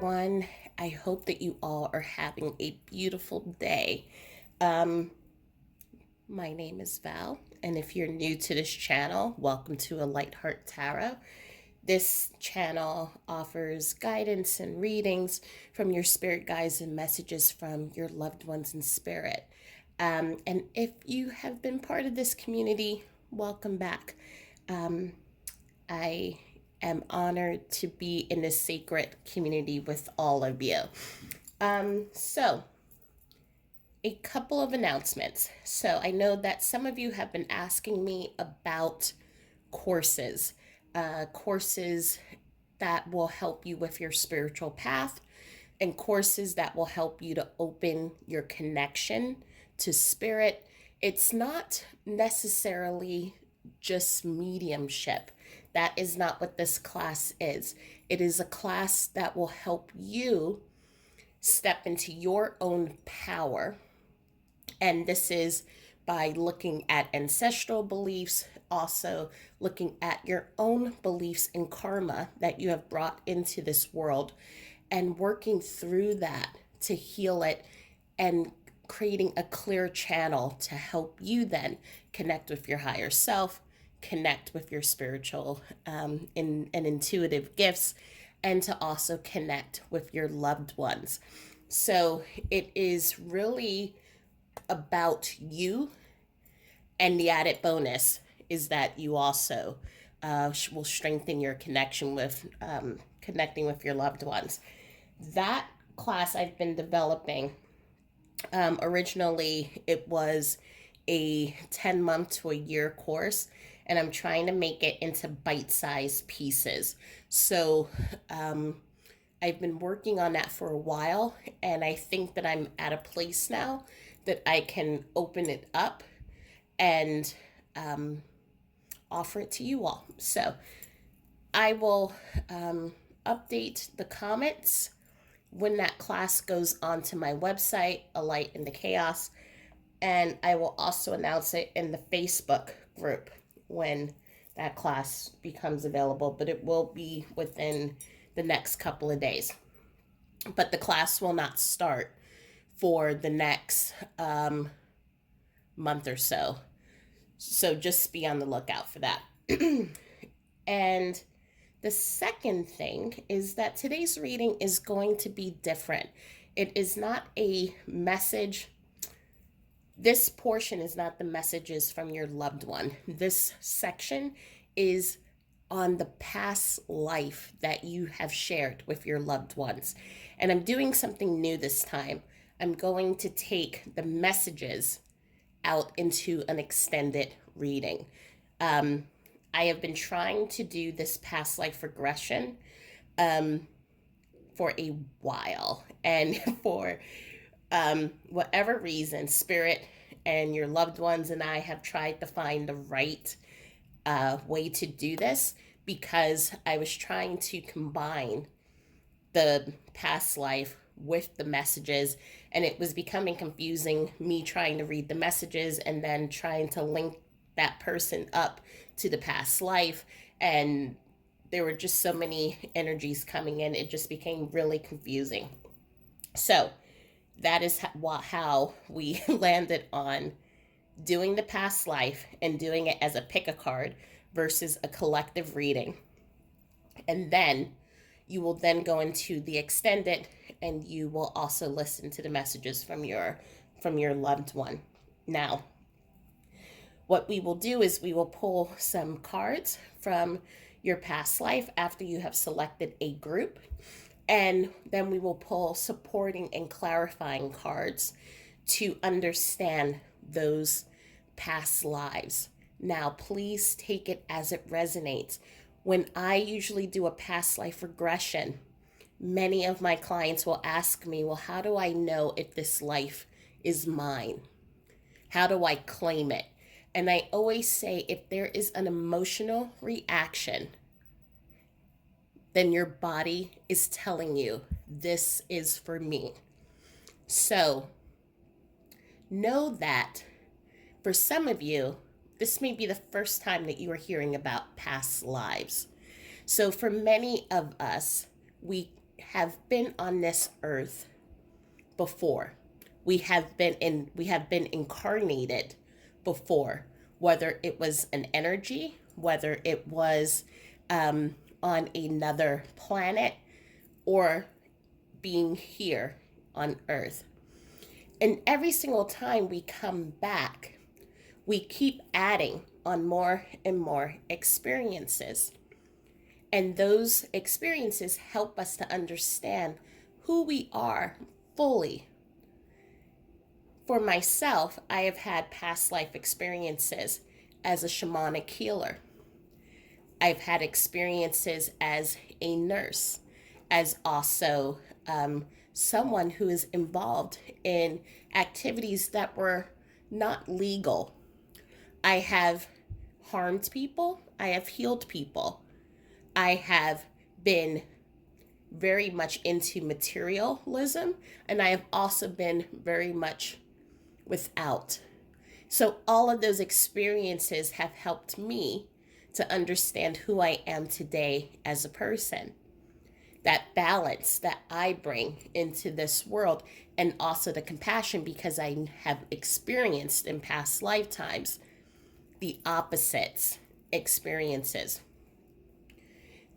everyone. I hope that you all are having a beautiful day. Um, my name is Val, and if you're new to this channel, welcome to A Light Heart Tarot. This channel offers guidance and readings from your spirit guides and messages from your loved ones in spirit. And if you have been part of this community, welcome back. Um, I am honored to be in this sacred community with all of you. So, a couple of announcements. So, I know that some of you have been asking me about courses, courses that will help you with your spiritual path, and courses that will help you to open your connection to spirit. It's not necessarily just mediumship. That is not what this class is. It is a class that will help you step into your own power. And this is by looking at ancestral beliefs, also looking at your own beliefs and karma that you have brought into this world, and working through that to heal it and creating a clear channel to help you then connect with your higher self, connect with your spiritual and intuitive gifts, and to also connect with your loved ones. So it is really about you, and the added bonus is that you also will strengthen your connection with connecting with your loved ones. That class I've been developing, originally it was a 10-month to a year course, and I'm trying to make it into bite-sized pieces. So I've been working on that for a while, and I think that I'm at a place now that I can open it up and offer it to you all. So I will update the comments when that class goes onto my website, A Light in the Chaos, and I will also announce it in the Facebook group when that class becomes available, but it will be within the next couple of days. But the class will not start for the next month or so. So just be on the lookout for that. And the second thing is that today's reading is going to be different. It is not a message. This portion is not the messages from your loved one. This section is on the past life that you have shared with your loved ones. And I'm doing something new this time. I'm going to take the messages out into an extended reading. I have been trying to do this past life regression for a while, and for whatever reason, Spirit and your loved ones and I have tried to find the right way to do this, because I was trying to combine the past life with the messages, and it was becoming confusing, me trying to read the messages and then trying to link that person up to the past life, and there were just so many energies coming in, it just became really confusing. So that is how we landed on doing the past life and doing it as a pick a card versus a collective reading. And then you will then go into the extended, and you will also listen to the messages from your loved one. Now, what we will do is we will pull some cards from your past life after you have selected a group, and then we will pull supporting and clarifying cards to understand those past lives. Now, please take it as it resonates. When I usually do a past life regression, many of my clients will ask me, well, how do I know if this life is mine? How do I claim it? And I always say, if there is an emotional reaction, then your body is telling you, this is for me. So know that for some of you, this may be the first time that you are hearing about past lives. So for many of us, we have been on this earth before. We have been incarnated before, whether it was an energy, whether it was on another planet, or being here on earth. And every single time we come back, we keep adding on more and more experiences. And those experiences help us to understand who we are fully. For myself, I have had past life experiences as a shamanic healer. I've had experiences as a nurse, as also someone who is involved in activities that were not legal. I have harmed people, I have healed people, I have been very much into materialism, and I have also been very much without. So, all of those experiences have helped me to understand who I am today as a person. That balance that I bring into this world, and also the compassion, because I have experienced in past lifetimes the opposites experiences.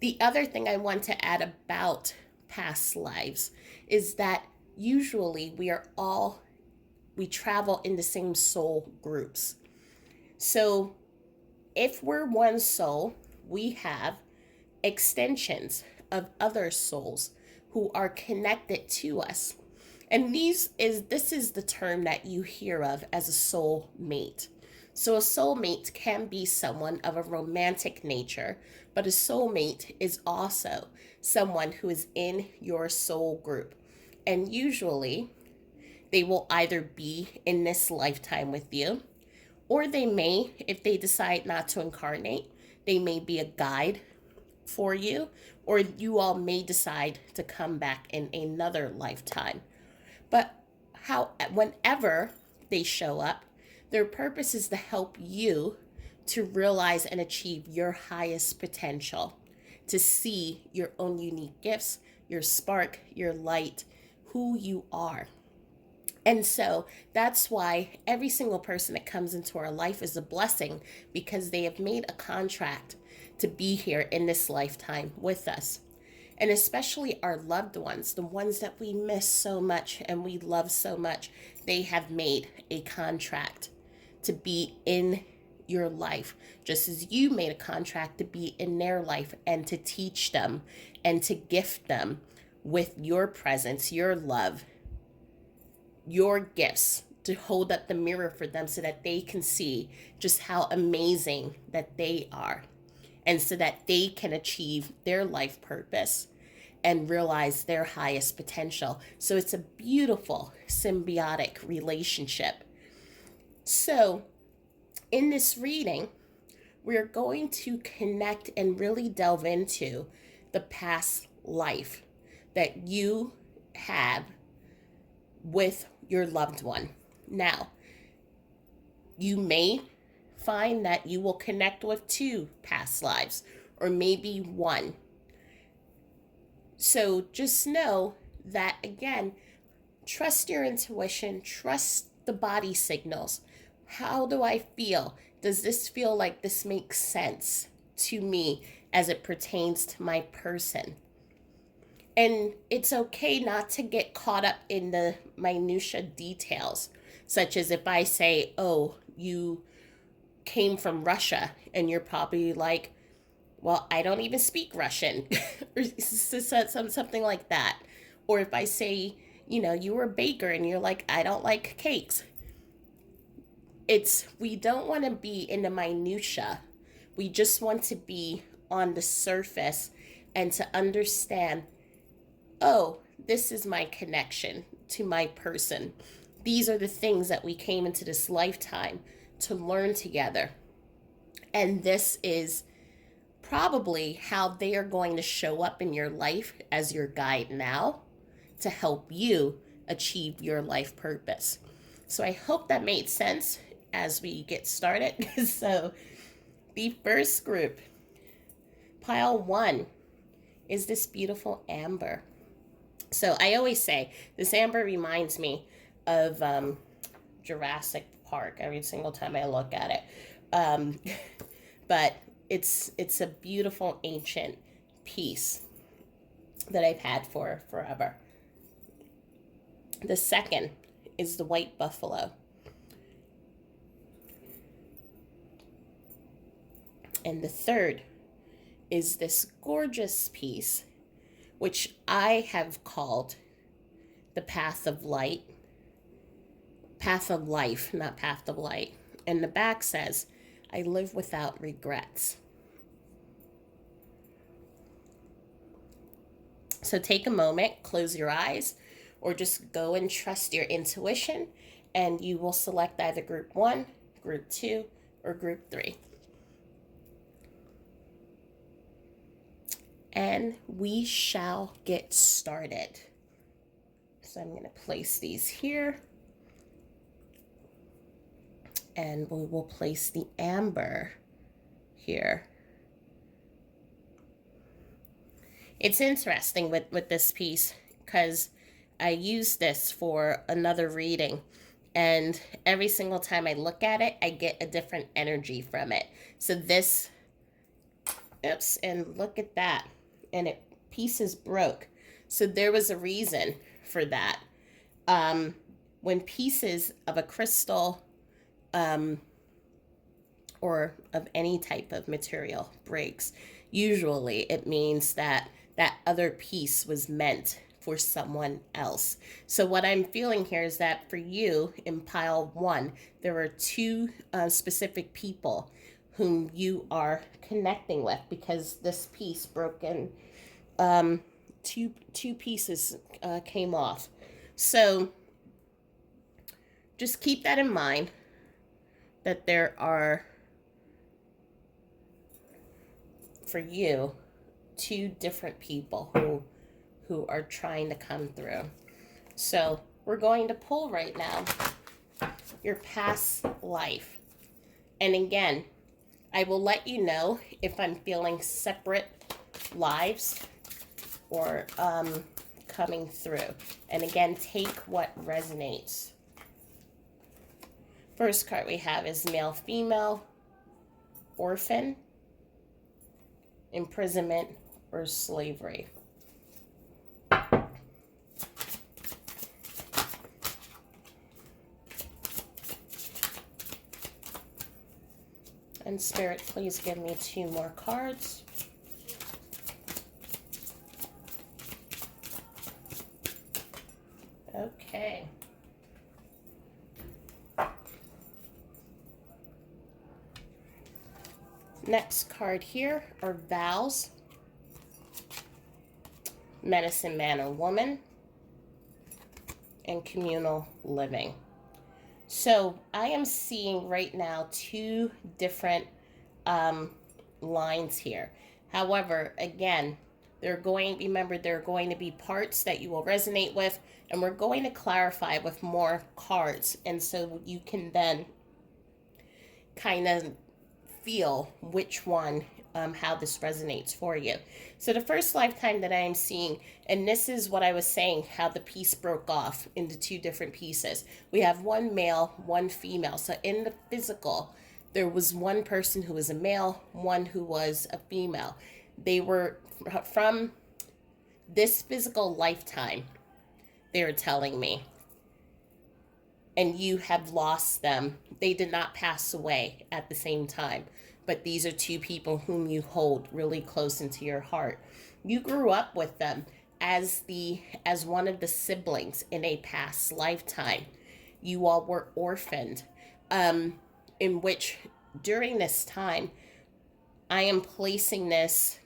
The other thing I want to add about past lives is that usually we travel in the same soul groups. So if we're one soul, we have extensions of other souls who are connected to us. And this is the term that you hear of as a soul mate. So a soulmate can be someone of a romantic nature, but a soulmate is also someone who is in your soul group. And usually they will either be in this lifetime with you, or they may, if they decide not to incarnate, they may be a guide for you, or you all may decide to come back in another lifetime. But whenever they show up, their purpose is to help you to realize and achieve your highest potential, to see your own unique gifts, your spark, your light, who you are. And so that's why every single person that comes into our life is a blessing, because they have made a contract to be here in this lifetime with us. And especially our loved ones, the ones that we miss so much and we love so much, they have made a contract to be in your life, just as you made a contract to be in their life and to teach them and to gift them with your presence, your love, your gifts, to hold up the mirror for them so that they can see just how amazing that they are, and so that they can achieve their life purpose and realize their highest potential. So it's a beautiful symbiotic relationship. So in this reading, we're going to connect and really delve into the past life that you have with your loved one. Now, you may find that you will connect with 2 past lives, or maybe 1. So just know that, again, trust your intuition, trust the body signals. How do I feel? Does this feel like this makes sense to me as it pertains to my person? And it's okay not to get caught up in the minutia details, such as if I say, oh, you came from Russia, and you're probably like, well, I don't even speak Russian, or something like that. Or if I say, you were a baker, and you're like, I don't like cakes. We don't want to be in the minutia. We just want to be on the surface and to understand, oh, this is my connection to my person. These are the things that we came into this lifetime to learn together. And this is probably how they are going to show up in your life as your guide now, to help you achieve your life purpose. So I hope that made sense as we get started. So the first group, pile 1, is this beautiful amber. So I always say this amber reminds me of Jurassic Park every single time I look at it. Um, but it's a beautiful ancient piece that I've had for forever. The second is the white buffalo. And the third is this gorgeous piece, which I have called the path of light, path of life, not path of light. And the back says, I live without regrets. So take a moment, close your eyes, or just go and trust your intuition, and you will select either group 1, group 2, or group 3. And we shall get started. So I'm going to place these here. And we will place the amber here. It's interesting with this piece because I use this for another reading. And every single time I look at it, I get a different energy from it. So this, oops, and look at that. And it pieces broke. So there was a reason for that. When pieces of a crystal or of any type of material breaks, usually it means that that other piece was meant for someone else. So what I'm feeling here is that for you in pile 1, there are 2 specific people whom you are connecting with, because this piece broke in, two pieces came off. So just keep that in mind, that there are, for you, 2 different people who are trying to come through. So we're going to pull right now your past life. And again, I will let you know if I'm feeling separate lives or coming through. And again, take what resonates. First card we have is male, female, orphan, imprisonment, or slavery. And Spirit, please give me 2 more cards. Okay. Next card here are vows, medicine man or woman, and communal living. So I am seeing right now 2 different lines here. However, again, remember, there are going to be parts that you will resonate with, and we're going to clarify with more cards. And so you can then kind of feel which one, how this resonates for you. So the first lifetime that I am seeing, and this is what I was saying, how the piece broke off into 2 different pieces. We have 1 male, 1 female. So in the physical, there was 1 person who was a male, 1 who was a female. They were from this physical lifetime, they were telling me. And you have lost them. They did not pass away at the same time, but these are 2 people whom you hold really close into your heart. You grew up with them as one of the siblings in a past lifetime. You all were orphaned, in which during this time, I am placing this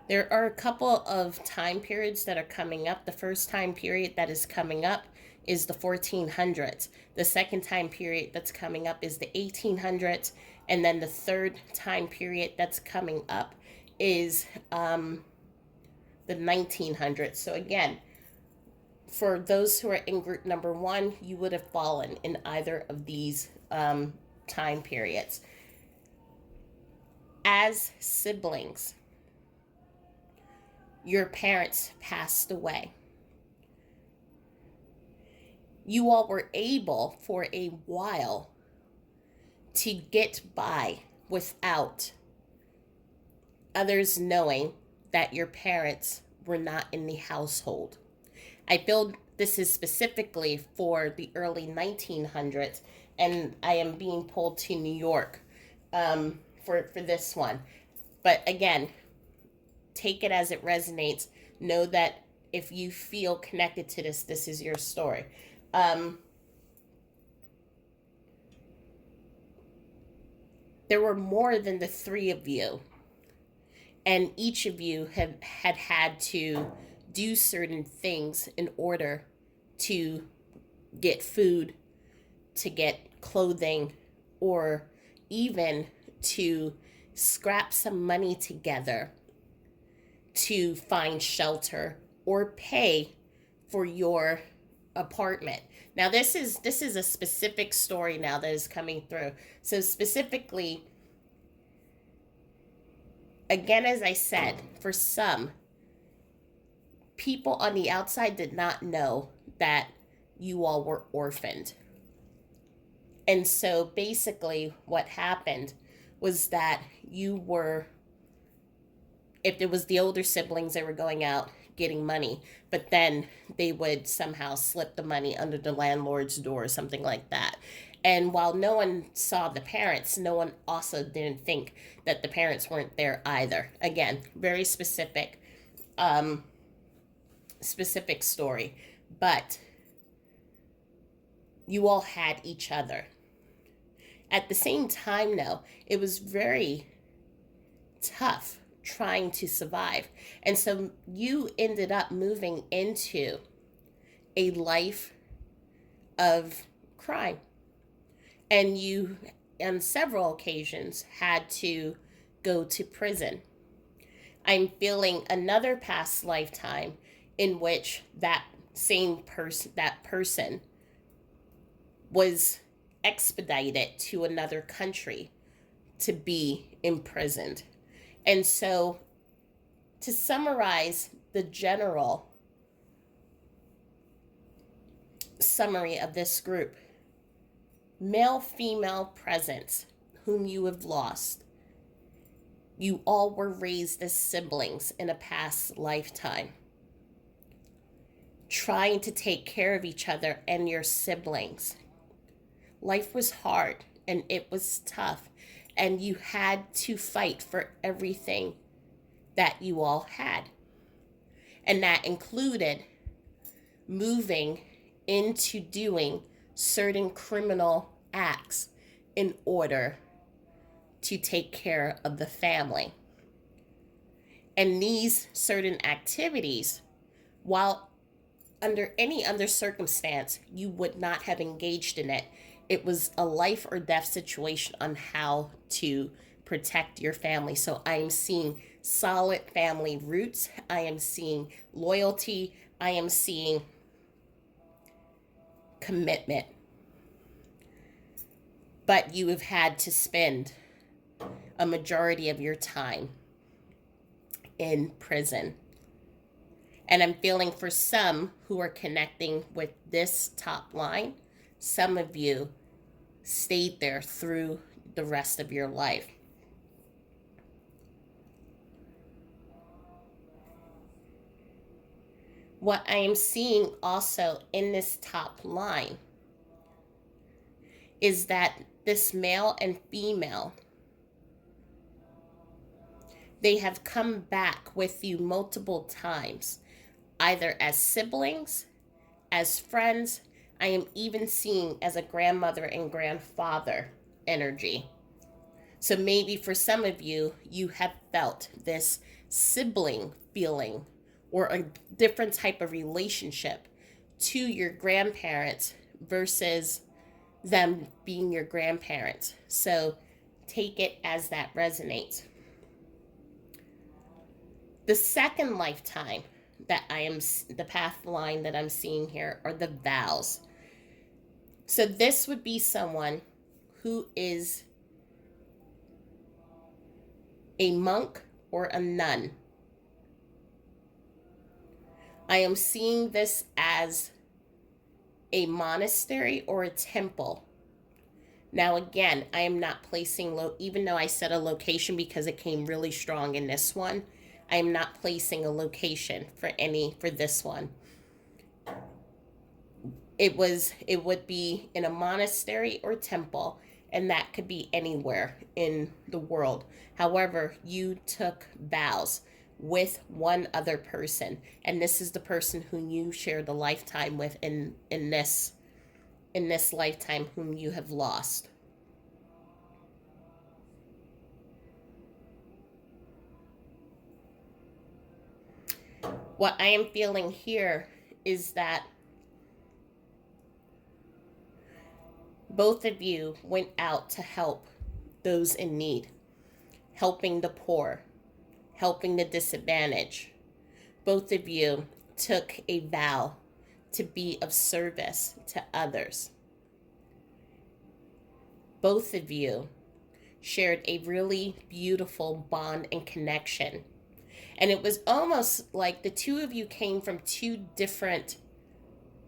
There are a couple of time periods that are coming up. The first time period that is coming up is the 1400s. The second time period that's coming up is the 1800s. And then the third time period that's coming up is the 1900s. So again, for those who are in group number 1, you would have fallen in either of these time periods. As siblings, your parents passed away. You all were able for a while to get by without others knowing that your parents were not in the household. I feel this is specifically for the early 1900s, and I am being pulled to New York for this one. But again, take it as it resonates. Know that if you feel connected to this, this is your story. There were more than the three of you, and each of you had to do certain things in order to get food, to get clothing, or even to scrap some money together to find shelter or pay for your apartment. Now this is a specific story now that is coming through. So specifically, again, as I said, for some people on the outside did not know that you all were orphaned. And so basically what happened was that you were, if it was the older siblings, they were going out getting money, but then they would somehow slip the money under the landlord's door or something like that. And while no one saw the parents, no one also didn't think that the parents weren't there either. Again, very specific story, but you all had each other. At the same time, though, it was very tough trying to survive. And so you ended up moving into a life of crime. And you, on several occasions, had to go to prison. I'm feeling another past lifetime in which that person was expedited to another country to be imprisoned. And so, to summarize the general summary of this group, male, female presence whom you have lost, you all were raised as siblings in a past lifetime, trying to take care of each other and your siblings. Life was hard and it was tough, and you had to fight for everything that you all had. And that included moving into doing certain criminal acts in order to take care of the family. And these certain activities, while under any other circumstance you would not have engaged in it, it was a life or death situation on how to protect your family. So I am seeing solid family roots. I am seeing loyalty. I am seeing commitment. But you have had to spend a majority of your time in prison. And I'm feeling for some who are connecting with this top line, some of you stayed there through the rest of your life. What I am seeing also in this top line is that this male and female, they have come back with you multiple times, either as siblings, as friends. I am even seeing as a grandmother and grandfather energy. So maybe for some of you, you have felt this sibling feeling or a different type of relationship to your grandparents versus them being your grandparents. So take it as that resonates. The second lifetime that the path line that I'm seeing here are the vows. So this would be someone who is a monk, or a nun. I am seeing this as a monastery or a temple. Now, again, I am not placing, even though I said a location because it came really strong in this one, I am not placing a location for this one. It would be in a monastery or temple, and that could be anywhere in the world. However, you took vows with one other person, and this is the person whom you shared a lifetime with in this lifetime, whom you have lost. What I am feeling here is that both of you went out to help those in need, helping the poor, helping the disadvantaged. Both of you took a vow to be of service to others. Both of you shared a really beautiful bond and connection. And it was almost like the two of you came from two different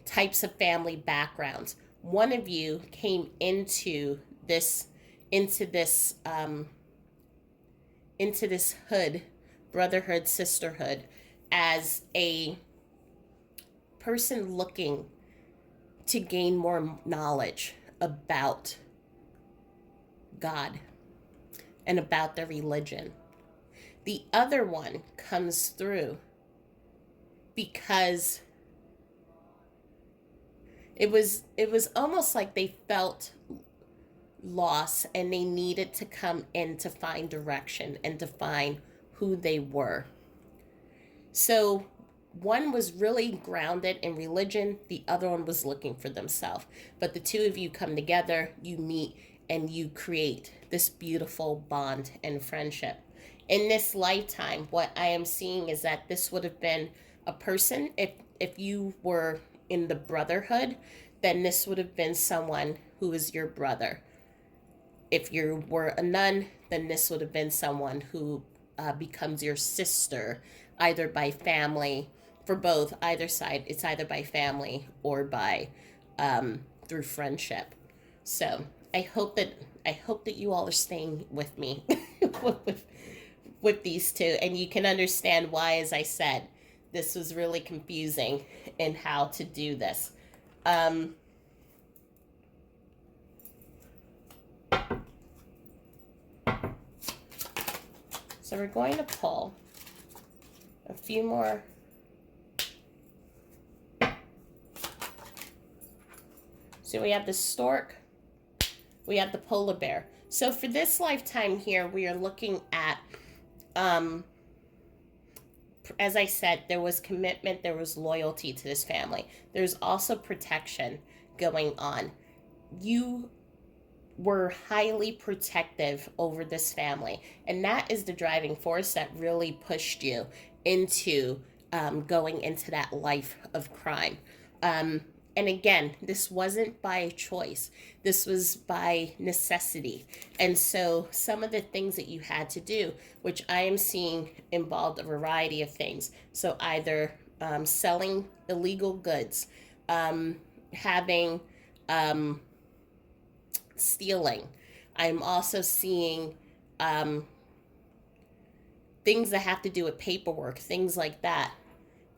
types of family backgrounds. One of you came into this hood, brotherhood, sisterhood, as a person looking to gain more knowledge about God and about their religion. The other one comes through because it was almost like they felt loss and they needed to come in to find direction and to find who they were. So one was really grounded in religion, the other one was looking for themselves. But the two of you come together, you meet, and you create this beautiful bond and friendship. In this lifetime, what I am seeing is that this would have been a person, if you were in the brotherhood, then this would have been someone who is your brother. If you were a nun, then this would have been someone who becomes your sister, either by family. For both, either side, it's either by family or by through friendship. So I hope that you all are staying with me with these two, and you can understand why, as I said, this was really confusing in how to do this. So we're going to pull a few more. So we have the stork, we have the polar bear. So for this lifetime here, we are looking at, as I said, there was commitment, there was loyalty to this family. There's also protection going on. You were highly protective over this family, and that is the driving force that really pushed you into going into that life of crime. And again, this wasn't by choice, this was by necessity. And so some of the things that you had to do, which I am seeing, involved a variety of things. So either selling illegal goods, having stealing. I'm also seeing things that have to do with paperwork, things like that,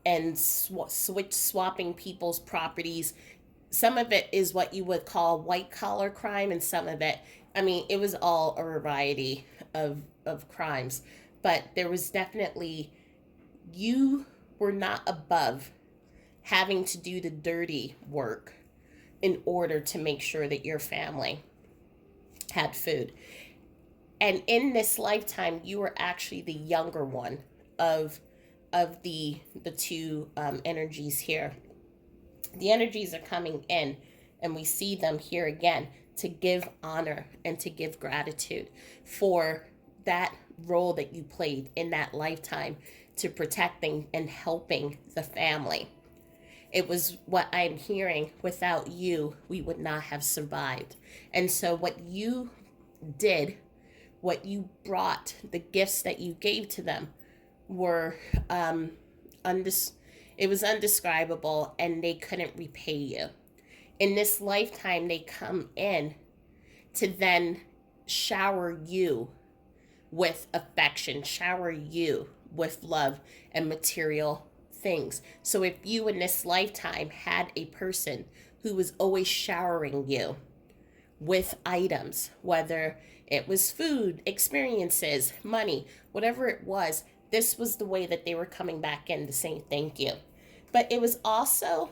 and swapping people's properties. Some of it is what you would call white collar crime, and some of it, I mean, it was all a variety of crimes. But there was definitely, you were not above having to do the dirty work in order to make sure that your family had food. And in this lifetime, you were actually the younger one of the two energies here. The energies are coming in, and we see them here again to give honor and to give gratitude for that role that you played in that lifetime to protecting and helping the family. It was what I'm hearing. Without you, we would not have survived. And so what you did what you brought, the gifts that you gave to them were it was undescribable, and they couldn't repay you. In this lifetime, they come in to then shower you with affection, shower you with love and material things. So if you in this lifetime had a person who was always showering you with items, whether it was food, experiences, money, whatever it was, this was the way that they were coming back in to say thank you. But it was also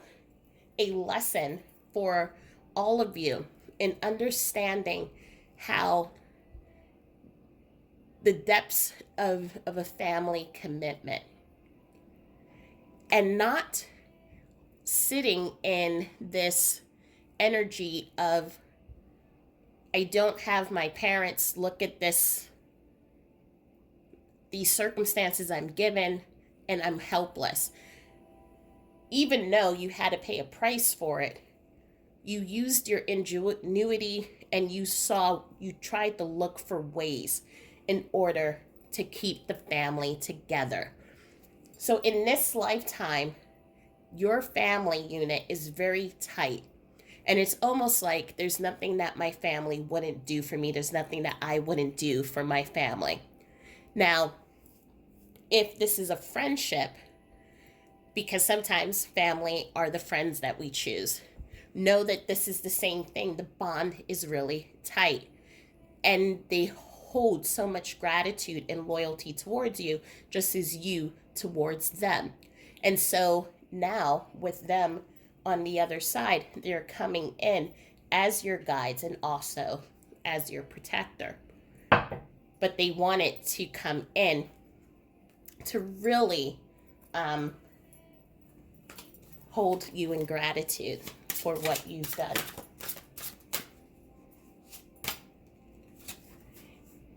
a lesson for all of you in understanding how the depths of a family commitment, and not sitting in this energy of, I don't have my parents, look at these circumstances I'm given, and I'm helpless. Even though you had to pay a price for it, you used your ingenuity, and you tried to look for ways in order to keep the family together. So in this lifetime, your family unit is very tight. And it's almost like there's nothing that my family wouldn't do for me. There's nothing that I wouldn't do for my family. Now, if this is a friendship, because sometimes family are the friends that we choose, know that this is the same thing. The bond is really tight, and they hold so much gratitude and loyalty towards you, just as you towards them. And so now with them on the other side, they're coming in as your guides and also as your protector. But they wanted to come in to really hold you in gratitude for what you've done.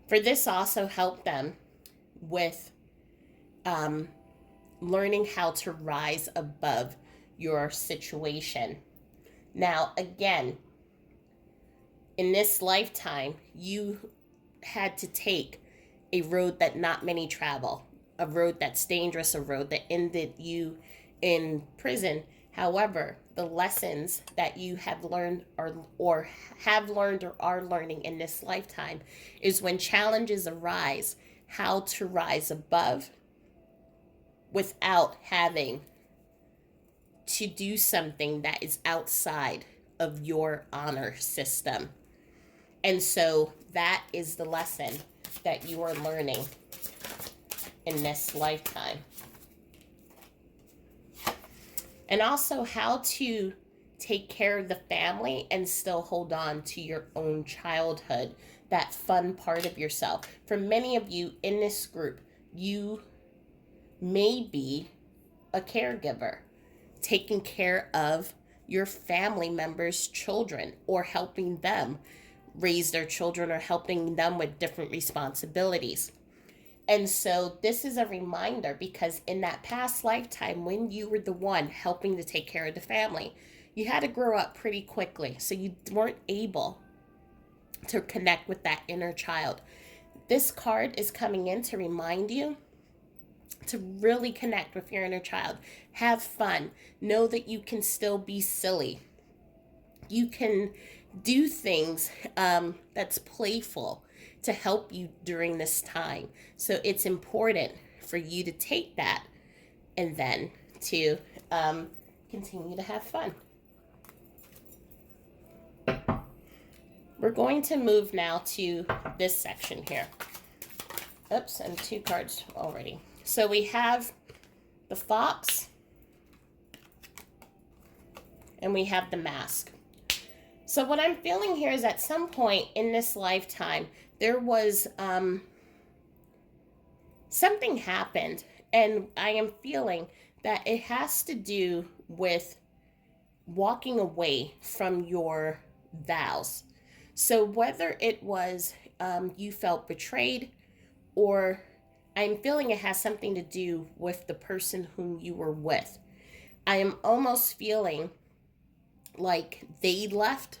For this also helped them with learning how to rise above your situation. Now, again, in this lifetime, you had to take a road that not many travel, a road that's dangerous, a road that ended you in prison. However, the lessons that you have learned or are learning in this lifetime is when challenges arise, how to rise above without having to do something that is outside of your honor system. And so that is the lesson that you are learning in this lifetime. And also how to take care of the family and still hold on to your own childhood, that fun part of yourself. For many of you in this group, you may be a caregiver, taking care of your family members' children, or helping them raise their children, or helping them with different responsibilities. And so this is a reminder, because in that past lifetime, when you were the one helping to take care of the family, you had to grow up pretty quickly. So you weren't able to connect with that inner child. This card is coming in to remind you to really connect with your inner child. Have fun. Know that you can still be silly. You can do things that's playful to help you during this time. So it's important for you to take that and then to continue to have fun. We're going to move now to this section here. Oops, and 2 cards already. So we have the fox and we have the mask. So what I'm feeling here is at some point in this lifetime, there was something happened, and I am feeling that it has to do with walking away from your vows. So whether it was you felt betrayed, or I'm feeling it has something to do with the person whom you were with. I am almost feeling like they left,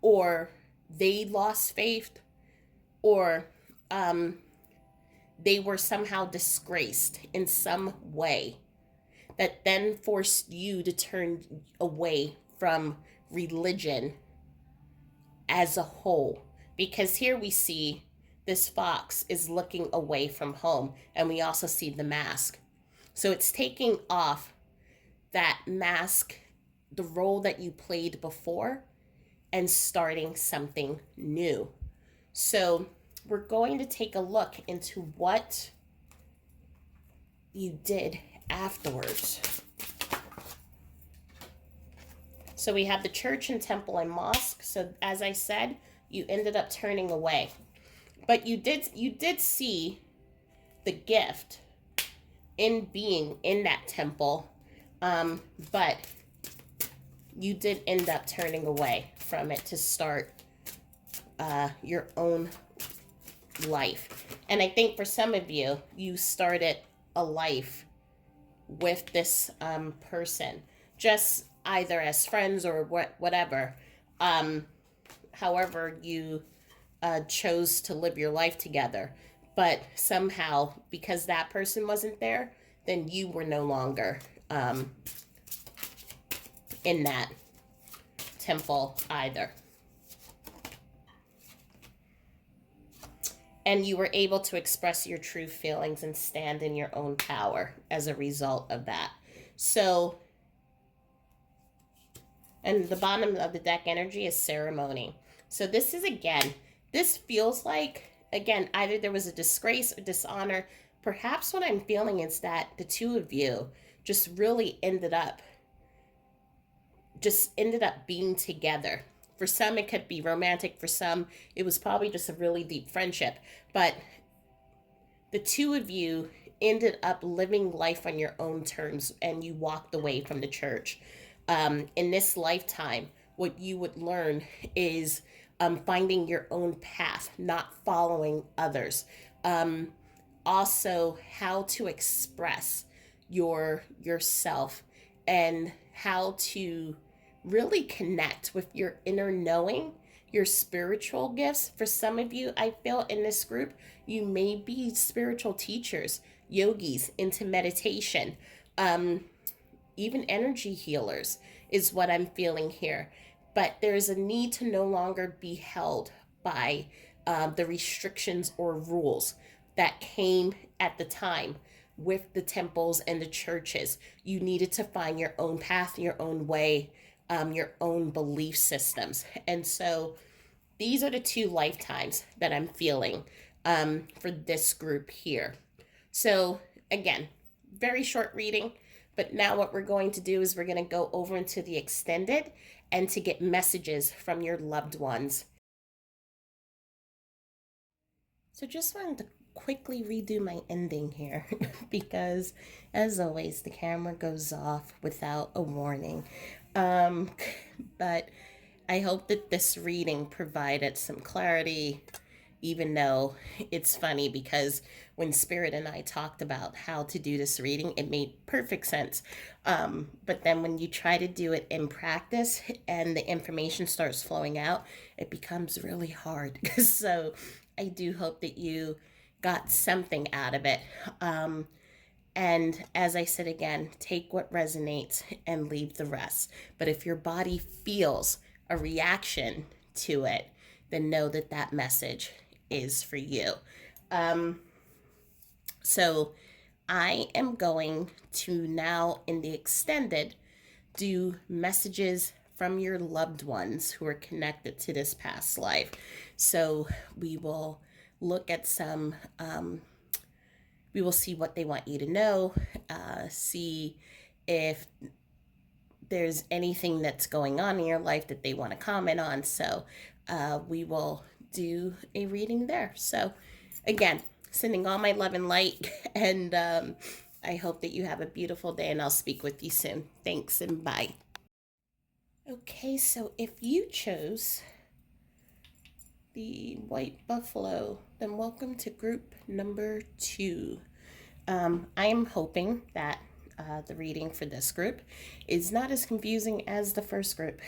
or they lost faith, or um, they were somehow disgraced in some way that then forced you to turn away from religion as a whole. Because here we see this fox is looking away from home, and we also see the mask. So it's taking off that mask, the role that you played before, and starting something new. So we're going to take a look into what you did afterwards. So we have the church and temple and mosque. So as I said, you ended up turning away. But you did see the gift in being in that temple. But you did end up turning away from it to start your own life. And I think for some of you, you started a life with this person, just either as friends or whatever. Um, However, you chose to live your life together. But somehow, because that person wasn't there, then you were no longer in that temple either. And you were able to express your true feelings and stand in your own power as a result of that. So, and the bottom of the deck energy is ceremony. So this is, again, this feels like, again, either there was a disgrace or dishonor. Perhaps what I'm feeling is that the two of you just really ended up being together. For some, it could be romantic. For some, it was probably just a really deep friendship. But the two of you ended up living life on your own terms, and you walked away from the church. In this lifetime, what you would learn is finding your own path, not following others. Also, how to express yourself, and how to really connect with your inner knowing, your spiritual gifts. For some of you, I feel in this group, you may be spiritual teachers, yogis into meditation, even energy healers is what I'm feeling here. But there's a need to no longer be held by the restrictions or rules that came at the time with the temples and the churches. You needed to find your own path, your own way, your own belief systems. And so these are the two lifetimes that I'm feeling for this group here. So, again, very short reading, but now what we're going to do is we're going to go over into the extended and to get messages from your loved ones. So, just wanted to quickly redo my ending here because, as always, the camera goes off without a warning. Um, but I hope that this reading provided some clarity, even though it's funny because when Spirit and I talked about how to do this reading, it made perfect sense. But then when you try to do it in practice and the information starts flowing out, it becomes really hard. So I do hope that you got something out of it. And as I said again, take what resonates and leave the rest. But if your body feels a reaction to it, then know that that message is for you. So I am going to now, in the extended, do messages from your loved ones who are connected to this past life. So we will look at some, we will see what they want you to know, see if there's anything that's going on in your life that they want to comment on. So we will do a reading there. So again, sending all my love and light, and I hope that you have a beautiful day, and I'll speak with you soon. Thanks, and bye. Okay, so if you chose the white buffalo, then welcome to group number 2. I am hoping that the reading for this group is not as confusing as the first group.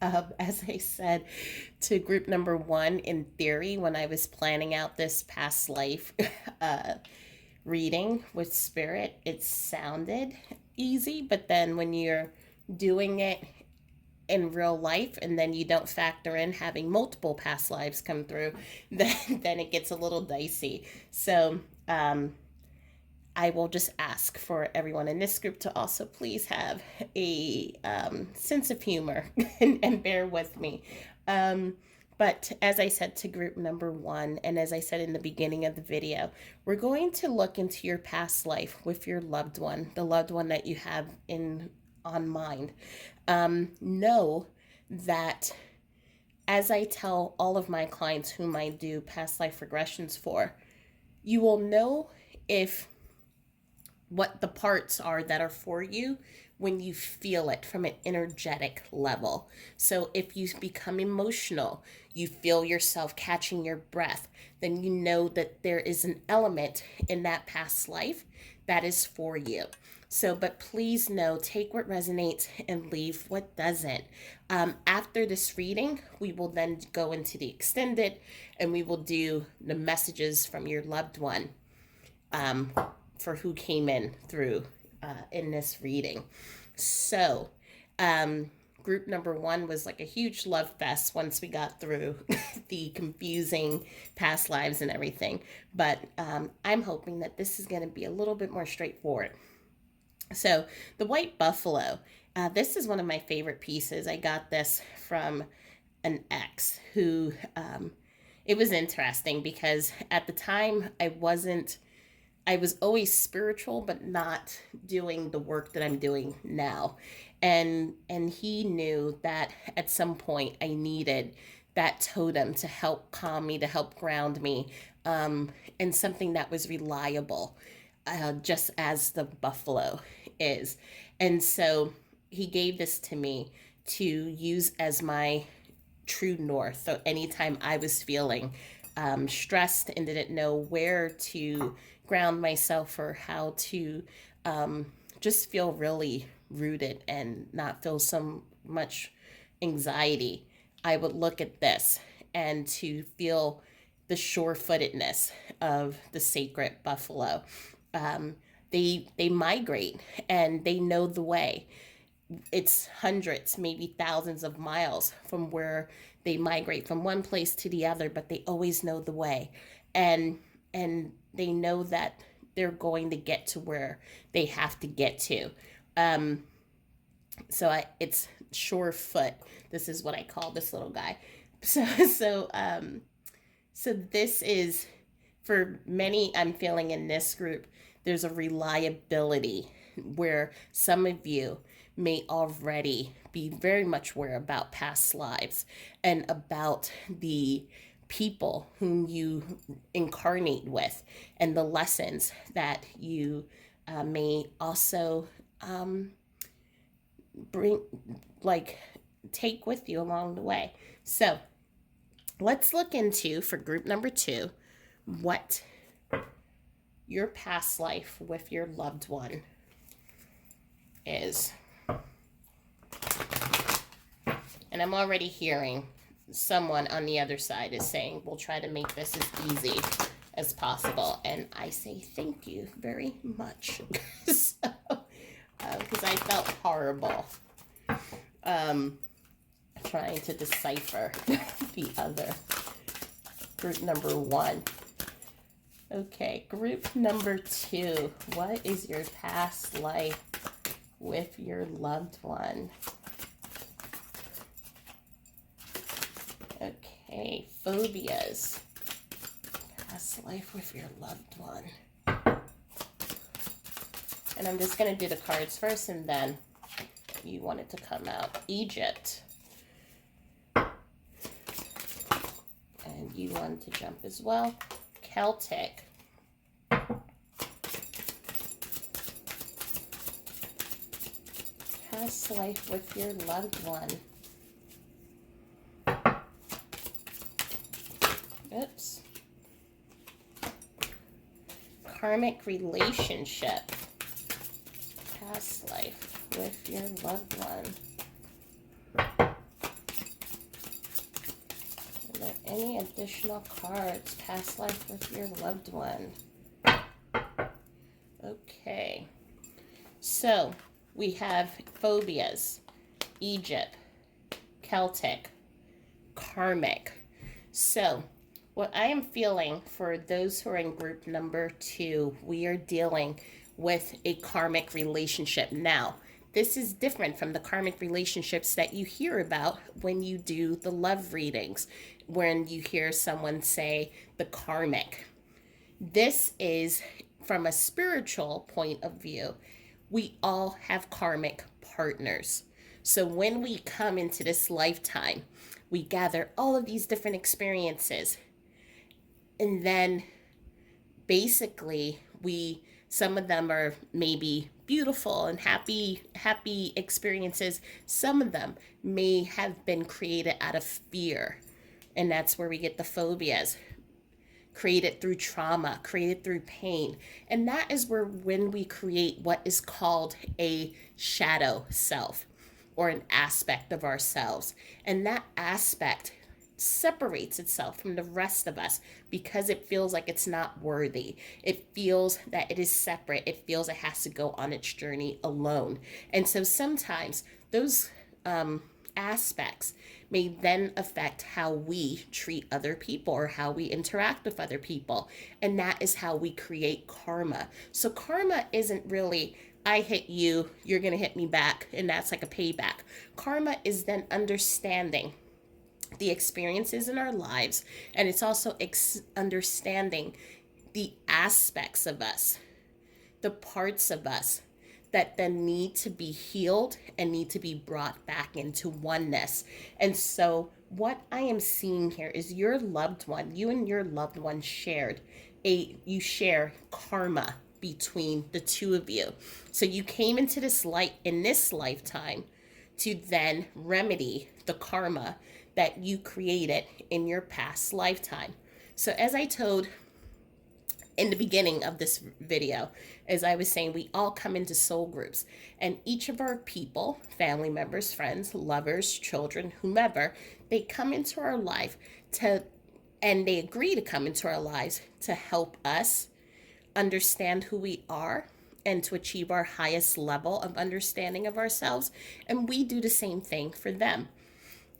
As I said to group number 1, in theory, when I was planning out this past life reading with spirit, it sounded easy, but then when you're doing it in real life and then you don't factor in having multiple past lives come through, then it gets a little dicey. So I will just ask for everyone in this group to also please have a sense of humor and bear with me. But as I said to group number 1, and as I said in the beginning of the video, we're going to look into your past life with your loved one, the loved one that you have on mind. Know that, as I tell all of my clients whom I do past life regressions for, you will know if what the parts are that are for you when you feel it from an energetic level. So if you become emotional, you feel yourself catching your breath, then you know that there is an element in that past life that is for you. So, but please know, take what resonates and leave what doesn't. After this reading, we will then go into the extended and we will do the messages from your loved one. For who came in through in this reading. So group number 1 was like a huge love fest once we got through the confusing past lives and everything. But I'm hoping that this is going to be a little bit more straightforward. So the white buffalo, this is one of my favorite pieces. I got this from an ex who, it was interesting because at the time I was always spiritual, but not doing the work that I'm doing now. And he knew that at some point I needed that totem to help calm me, to help ground me, and something that was reliable, just as the buffalo is. And so he gave this to me to use as my true north. So anytime I was feeling stressed and didn't know where to ground myself or how to just feel really rooted and not feel so much anxiety, I would look at this and to feel the sure-footedness of the sacred buffalo. They migrate and they know the way. It's hundreds, maybe thousands of miles from where they migrate from one place to the other, but they always know the way. And they know that they're going to get to where they have to get to. It's sure foot. This is what I call this little guy. So this is, for many, I'm feeling in this group, there's a reliability where some of you may already be very much aware about past lives and about the people whom you incarnate with and the lessons that you may also take with you along the way. So let's look into, for group number 2, what your past life with your loved one is. And I'm already hearing someone on the other side is saying, we'll try to make this as easy as possible. And I say thank you very much. So, because I felt horrible trying to decipher the other group number 1. Okay, group number 2. What is your past life with your loved one? Okay, phobias. Past life with your loved one. And I'm just going to do the cards first, and then you want it to come out. Egypt. And you want to jump as well. Celtic. Past life with your loved one. Oops. Karmic relationship. past life with your loved one. Are there any additional cards? Past life with your loved one. Okay. So we have phobias, Egypt, Celtic, karmic. So what I am feeling for those who are in group number 2, we are dealing with a karmic relationship. Now, this is different from the karmic relationships that you hear about when you do the love readings, when you hear someone say the karmic. This is from a spiritual point of view. We all have karmic partners. So when we come into this lifetime, we gather all of these different experiences. And then basically some of them are maybe beautiful and happy experiences. Some of them may have been created out of fear. And that's where we get the phobias, created through trauma, created through pain. And that is where when we create what is called a shadow self or an aspect of ourselves. And that aspect separates itself from the rest of us because it feels like it's not worthy. It feels that it is separate. It feels it has to go on its journey alone. And so sometimes those aspects may then affect how we treat other people or how we interact with other people. And that is how we create karma. So karma isn't really, I hit you, you're going to hit me back, and that's like a payback. Karma is then understanding the experiences in our lives, and it's also understanding the aspects of us, the parts of us that then need to be healed and need to be brought back into oneness. And so what I am seeing here is your loved one, you and your loved one you share karma between the two of you. So you came into this light in this lifetime to then remedy the karma that you created in your past lifetime. So as I told in the beginning of this video, as I was saying, we all come into soul groups, and each of our people, family members, friends, lovers, children, whomever, they come into our life and they agree to come into our lives to help us understand who we are and to achieve our highest level of understanding of ourselves. And we do the same thing for them.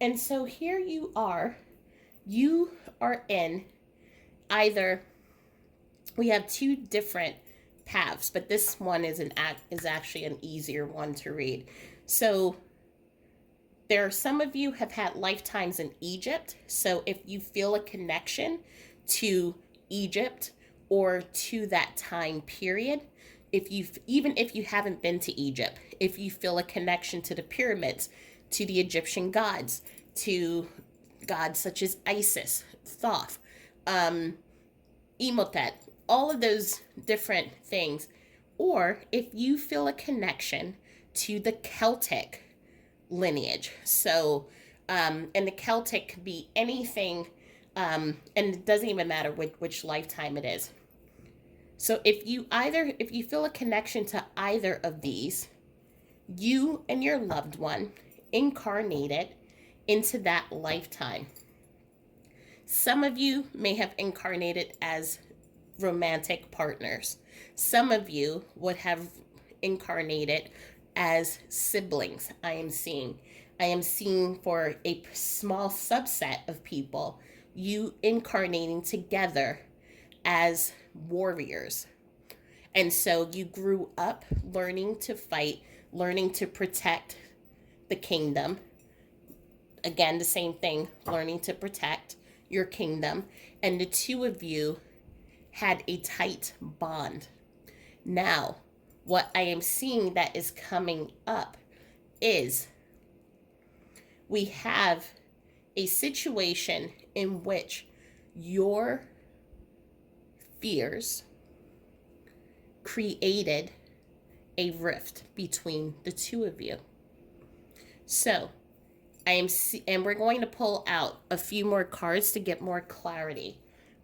And so here you are in either, we have two different paths, but this one is actually an easier one to read. So there are some of you have had lifetimes in Egypt. So if you feel a connection to Egypt or to that time period, even if you haven't been to Egypt, if you feel a connection to the pyramids, to the Egyptian gods, to gods such as Isis, Thoth, Imhotep, all of those different things, or if you feel a connection to the Celtic lineage. So, and the Celtic could be anything, and it doesn't even matter which lifetime it is. So if you feel a connection to either of these, you and your loved one incarnated into that lifetime. Some of you may have incarnated as romantic partners. Some of you would have incarnated as siblings. I am seeing for a small subset of people, you incarnating together as warriors. And so you grew up learning to fight, learning to protect the kingdom. Again, the same thing, learning to protect your kingdom. And the two of you had a tight bond. Now, what I am seeing that is coming up is we have a situation in which your fears created a rift between the two of you. So, and we're going to pull out a few more cards to get more clarity.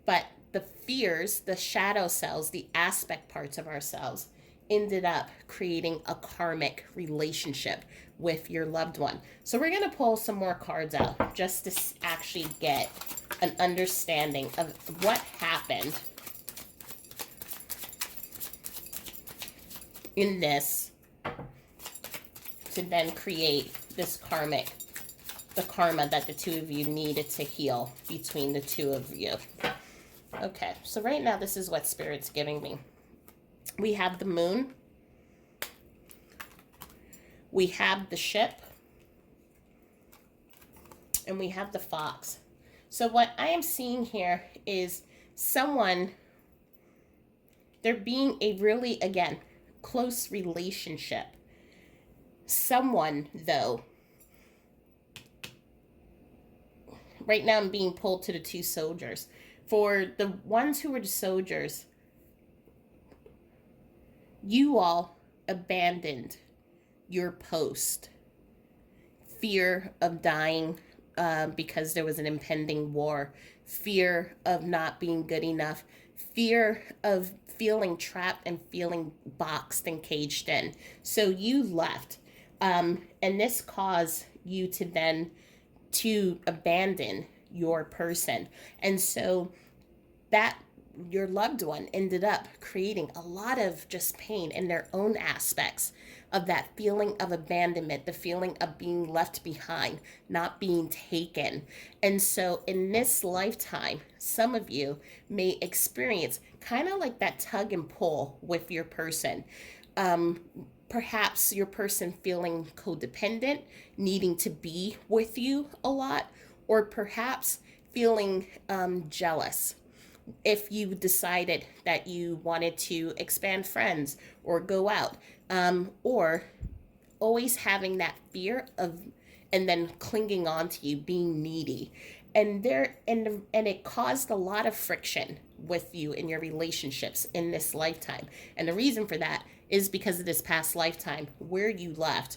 But the fears, the shadow selves, the aspect parts of ourselves, ended up creating a karmic relationship with your loved one. So we're going to pull some more cards out just to actually get an understanding of what happened in this to then create this the karma that the two of you needed to heal between the two of you. Okay, so right now this is what Spirit's giving me. We have the moon. We have the ship. And we have the fox. So what I am seeing here is someone, there being a really, again, close relationship. Someone, though, right now I'm being pulled to the two soldiers. For the ones who were the soldiers, you all abandoned your post. Fear of dying because there was an impending war. Fear of not being good enough. Fear of feeling trapped and feeling boxed and caged in. So you left. And this caused you to then to abandon your person. And so that your loved one ended up creating a lot of just pain in their own aspects of that feeling of abandonment, the feeling of being left behind, not being taken. And so in this lifetime, some of you may experience kind of like that tug and pull with your person. Perhaps your person feeling codependent, needing to be with you a lot, or perhaps feeling jealous if you decided that you wanted to expand friends or go out, or always having that fear of, and then clinging on to you, being needy. And it caused a lot of friction with you in your relationships in this lifetime. And the reason for that is because of this past lifetime where you left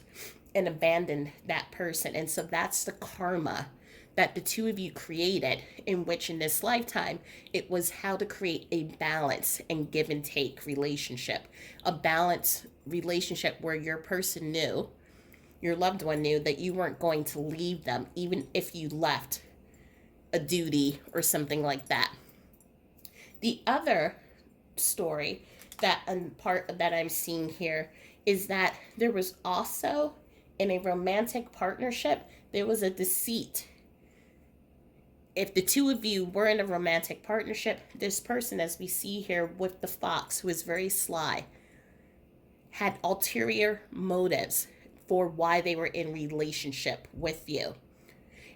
and abandoned that person. And so that's the karma that the two of you created, in which in this lifetime it was how to create a balance and give and take relationship, a balanced relationship where your person knew, your loved one knew, that you weren't going to leave them even if you left a duty or something like that. The other story that part that I'm seeing here is that there was also in a romantic partnership, there was a deceit. If the two of you were in a romantic partnership, this person, as we see here with the fox, who is very sly, had ulterior motives for why they were in relationship with you.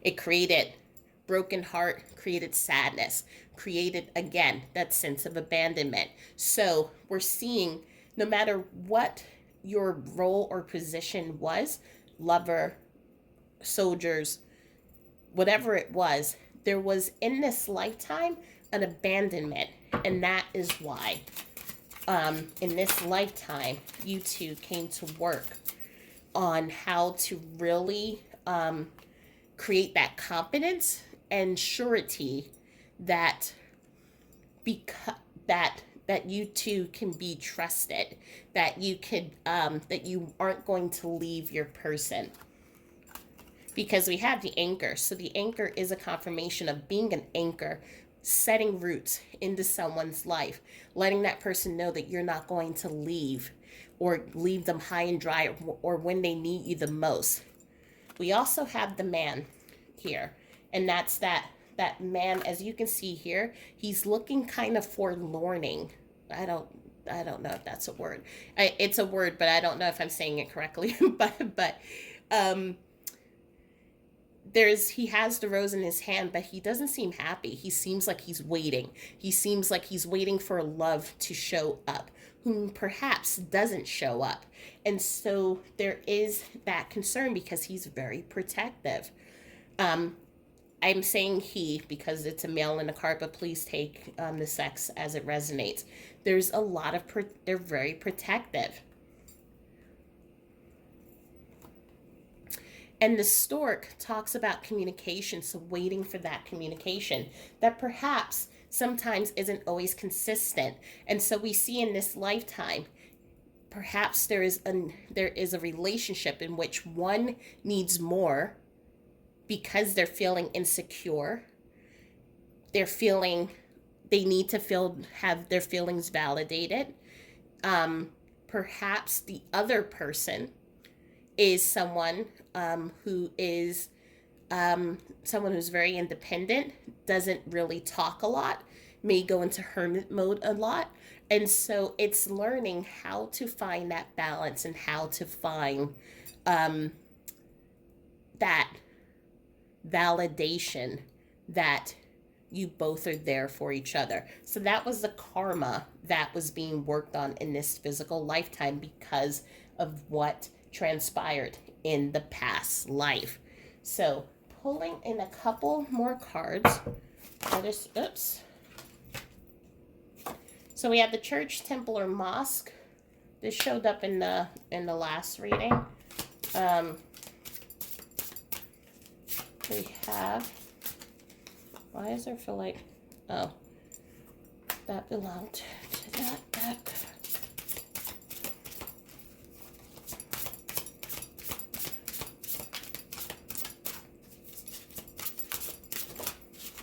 It created broken heart, created sadness, created, again, that sense of abandonment. So we're seeing, no matter what your role or position was, lover, soldiers, whatever it was, there was in this lifetime an abandonment. And that is why in this lifetime you two came to work on how to really create that confidence and surety that because that you two can be trusted, that you could that you aren't going to leave your person. Because we have the anchor. So the anchor is a confirmation of being an anchor, setting roots into someone's life, letting that person know that you're not going to leave or leave them high and dry or when they need you the most. We also have the man here, and that's that man, as you can see here, he's looking kind of forlorning. I don't know if that's a word. It's a word, but I don't know if I'm saying it correctly. but he has the rose in his hand, but he doesn't seem happy. He seems like he's waiting. He seems like he's waiting for love to show up, whom perhaps doesn't show up. And so there is that concern because he's very protective. I'm saying he because it's a male in a card, but please take the sex as it resonates. There's a lot of, they're very protective. And the stork talks about communication, so waiting for that communication that perhaps sometimes isn't always consistent. And so we see in this lifetime, perhaps there is a relationship in which one needs more because they're feeling insecure. They need to have their feelings validated. Perhaps the other person is who is someone who's very independent, doesn't really talk a lot, may go into hermit mode a lot. And so it's learning how to find that balance and how to find that validation that you both are there for each other. So that was the karma that was being worked on in this physical lifetime because of what transpired in the past life. So pulling in a couple more cards. So we have the church, temple, or mosque. This showed up in the last reading. We have. Why does there feel like? Oh, that belonged to that deck.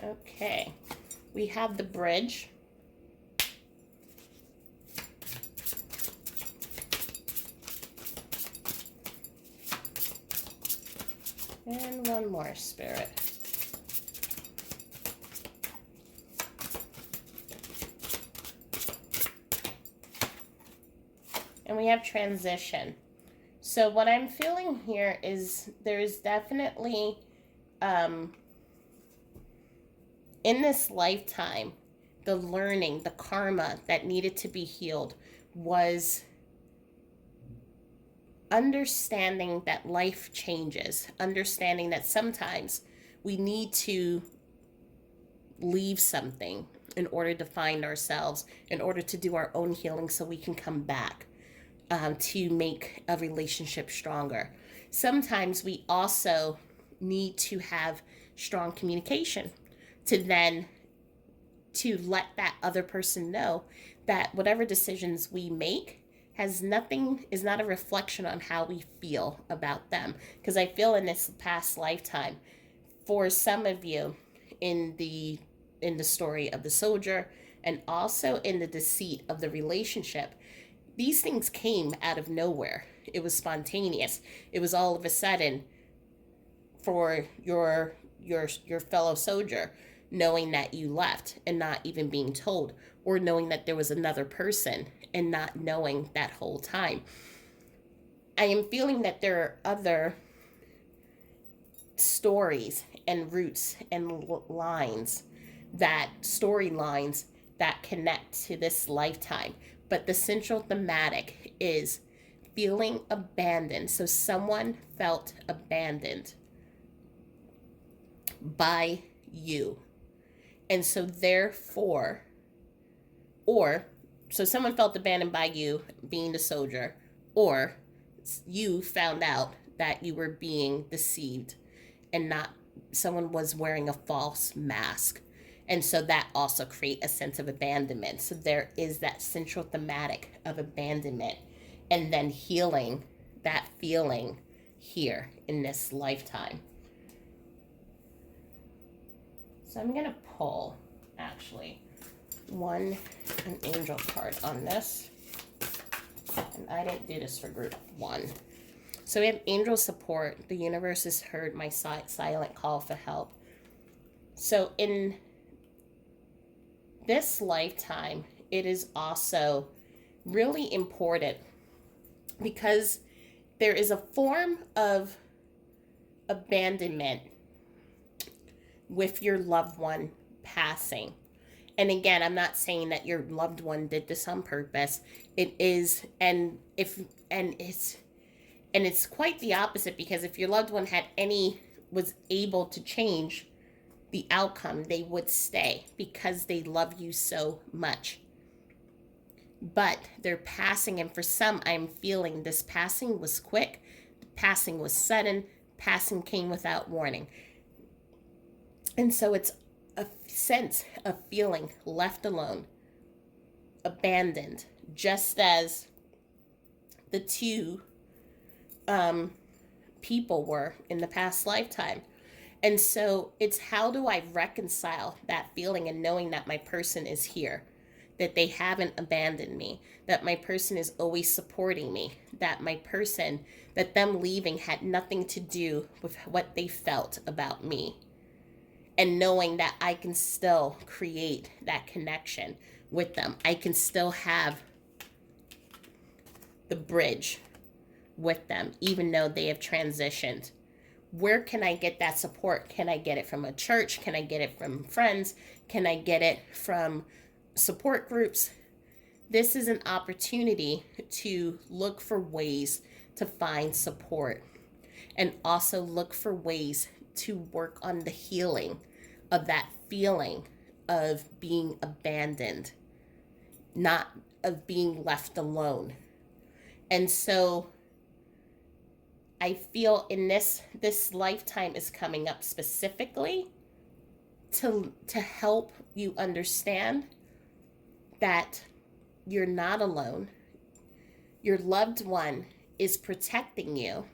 Okay, we have the bridge. And one more, Spirit. And we have transition. So what I'm feeling here is there's definitely, in this lifetime, the learning, the karma that needed to be healed was understanding that life changes, understanding that sometimes we need to leave something in order to find ourselves, in order to do our own healing so we can come back to make a relationship stronger. Sometimes we also need to have strong communication to let that other person know that whatever decisions we make is not a reflection on how we feel about them. Because I feel in this past lifetime, for some of you, in the story of the soldier and also in the deceit of the relationship, these things came out of nowhere. It was spontaneous. It was all of a sudden for your fellow soldier knowing that you left and not even being told, or knowing that there was another person and not knowing that whole time. I am feeling that there are other stories and roots and storylines that connect to this lifetime. But the central thematic is feeling abandoned. So someone felt abandoned by you. And so therefore, so someone felt abandoned by you being the soldier, or you found out that you were being deceived and not someone was wearing a false mask. And so that also create a sense of abandonment. So there is that central thematic of abandonment and then healing that feeling here in this lifetime. So I'm going to pull, actually, an angel card on this. And I didn't do this for group 1. So we have angel support. The universe has heard my silent call for help. So in this lifetime, it is also really important because there is a form of abandonment with your loved one passing. And again, I'm not saying that your loved one did this on purpose. It is, and it's quite the opposite, because if your loved one was able to change the outcome, they would stay because they love you so much. But they're passing, and for some, I'm feeling this passing was quick, passing was sudden, passing came without warning. And so it's a sense of feeling left alone, abandoned, just as the two um, people were in the past lifetime. And so it's how do I reconcile that feeling and knowing that my person is here, that they haven't abandoned me, that my person is always supporting me, that my person, that them leaving had nothing to do with what they felt about me. And knowing that I can still create that connection with them. I can still have the bridge with them, even though they have transitioned. Where can I get that support? Can I get it from a church? Can I get it from friends? Can I get it from support groups? This is an opportunity to look for ways to find support and also look for ways to work on the healing of that feeling of being abandoned, not of being left alone. And so I feel in this lifetime is coming up specifically to help you understand that you're not alone. Your loved one is protecting you,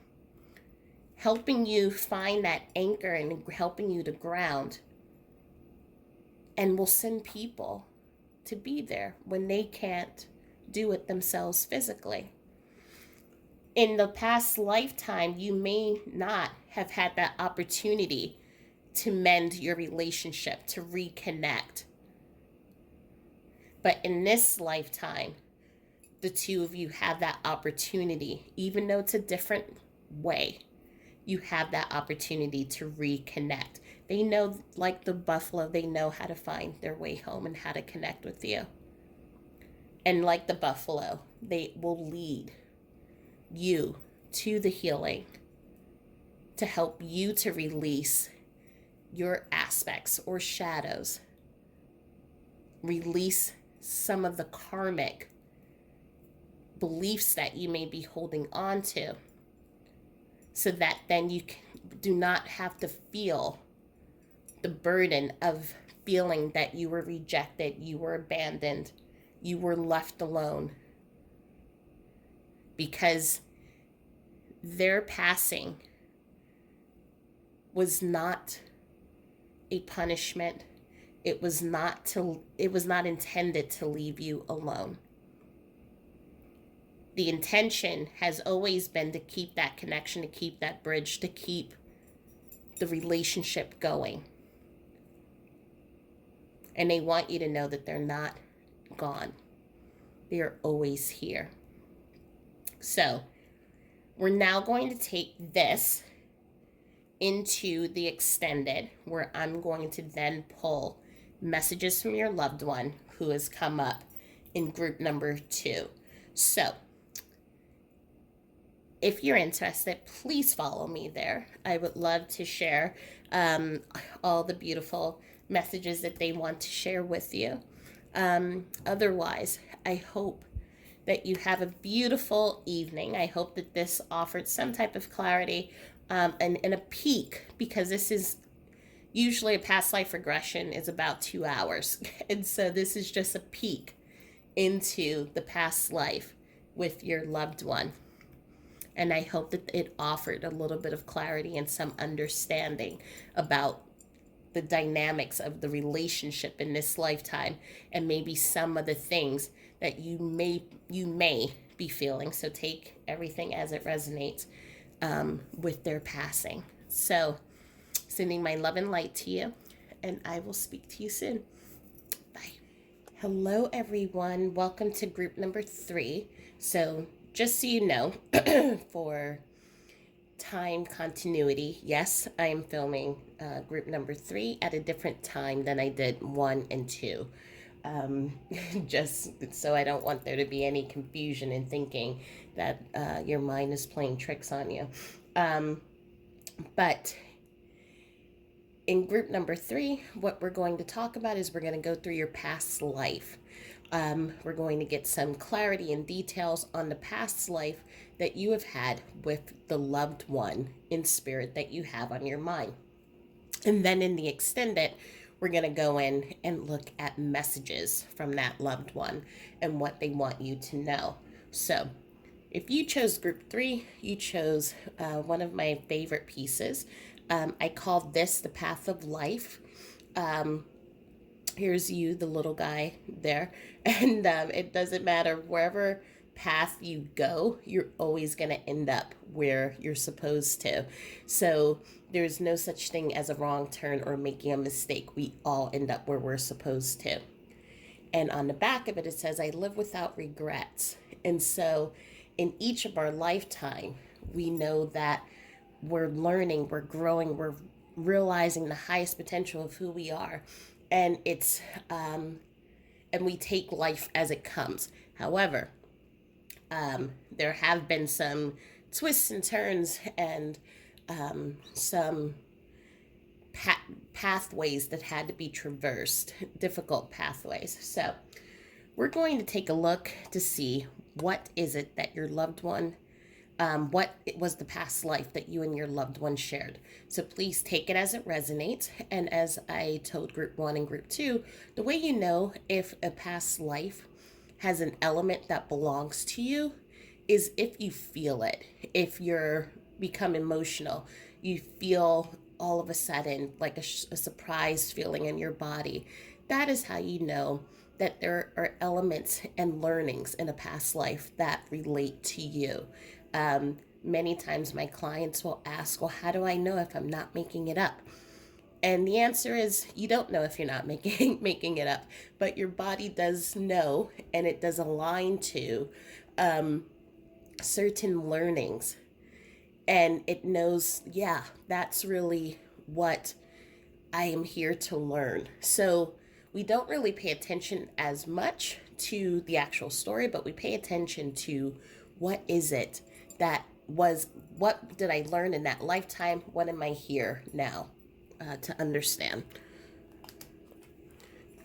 helping you find that anchor and helping you to ground, and will send people to be there when they can't do it themselves physically. In the past lifetime, you may not have had that opportunity to mend your relationship, to reconnect. But in this lifetime, the two of you have that opportunity, even though it's a different way, you have that opportunity to reconnect. They know, like the buffalo, they know how to find their way home and how to connect with you. And like the buffalo, they will lead you to the healing to help you to release your aspects or shadows, release some of the karmic beliefs that you may be holding on to, so that then you do not have to feel the burden of feeling that you were rejected, you were abandoned, you were left alone, because their passing was not a punishment. It was not intended to leave you alone. The intention has always been to keep that connection, to keep that bridge, to keep the relationship going. And they want you to know that they're not gone. They are always here. So we're now going to take this into the extended, where I'm going to then pull messages from your loved one who has come up in group number 2. So if you're interested, please follow me there. I would love to share all the beautiful messages that they want to share with you. Otherwise, I hope that you have a beautiful evening. I hope that this offered some type of clarity and a peek, because this is usually a past life regression is about 2 hours. And so this is just a peek into the past life with your loved one. And I hope that it offered a little bit of clarity and some understanding about the dynamics of the relationship in this lifetime, and maybe some of the things that you may be feeling. So take everything as it resonates with their passing. So sending my love and light to you, and I will speak to you soon. Bye. Hello, everyone. Welcome to group number 3. So just so you know, for time continuity, yes, I am filming group number 3 at a different time than I did 1 and 2. Just so I don't want there to be any confusion in thinking that your mind is playing tricks on you. But in group number 3, what we're going to talk about is we're going to go through your past life. We're going to get some clarity and details on the past life that you have had with the loved one in spirit that you have on your mind. And then in the extended, we're going to go in and look at messages from that loved one and what they want you to know. So If you chose group 3, you chose one of my favorite pieces. I call this the path of life. Um, Here's you, the little guy there. And it doesn't matter wherever path you go, you're always going to end up where you're supposed to. So there's no such thing as a wrong turn or making a mistake. We all end up where we're supposed to. And on the back of it, it says, I live without regrets. And so in each of our lifetime, we know that we're learning, we're growing, we're realizing the highest potential of who we are. And and we take life as it comes. However, there have been some twists and turns and some pa- pathways that had to be traversed, difficult pathways. So we're going to take a look to see what is it that your loved one, what it was the past life that you and your loved one shared. So please take it as it resonates. And as I told group 1 and group 2, the way you know if a past life has an element that belongs to you is if you feel it. If you're become emotional, you feel all of a sudden like a surprise feeling in your body. That is how you know that there are elements and learnings in a past life that relate to you. Many times my clients will ask, well, how do I know if I'm not making it up? And the answer is you don't know if you're not making it up, but your body does know, and it does align to certain learnings, and it knows, yeah, that's really what I am here to learn. So we don't really pay attention as much to the actual story, but we pay attention to what is it that was, what did I learn in that lifetime? What am I here now to understand?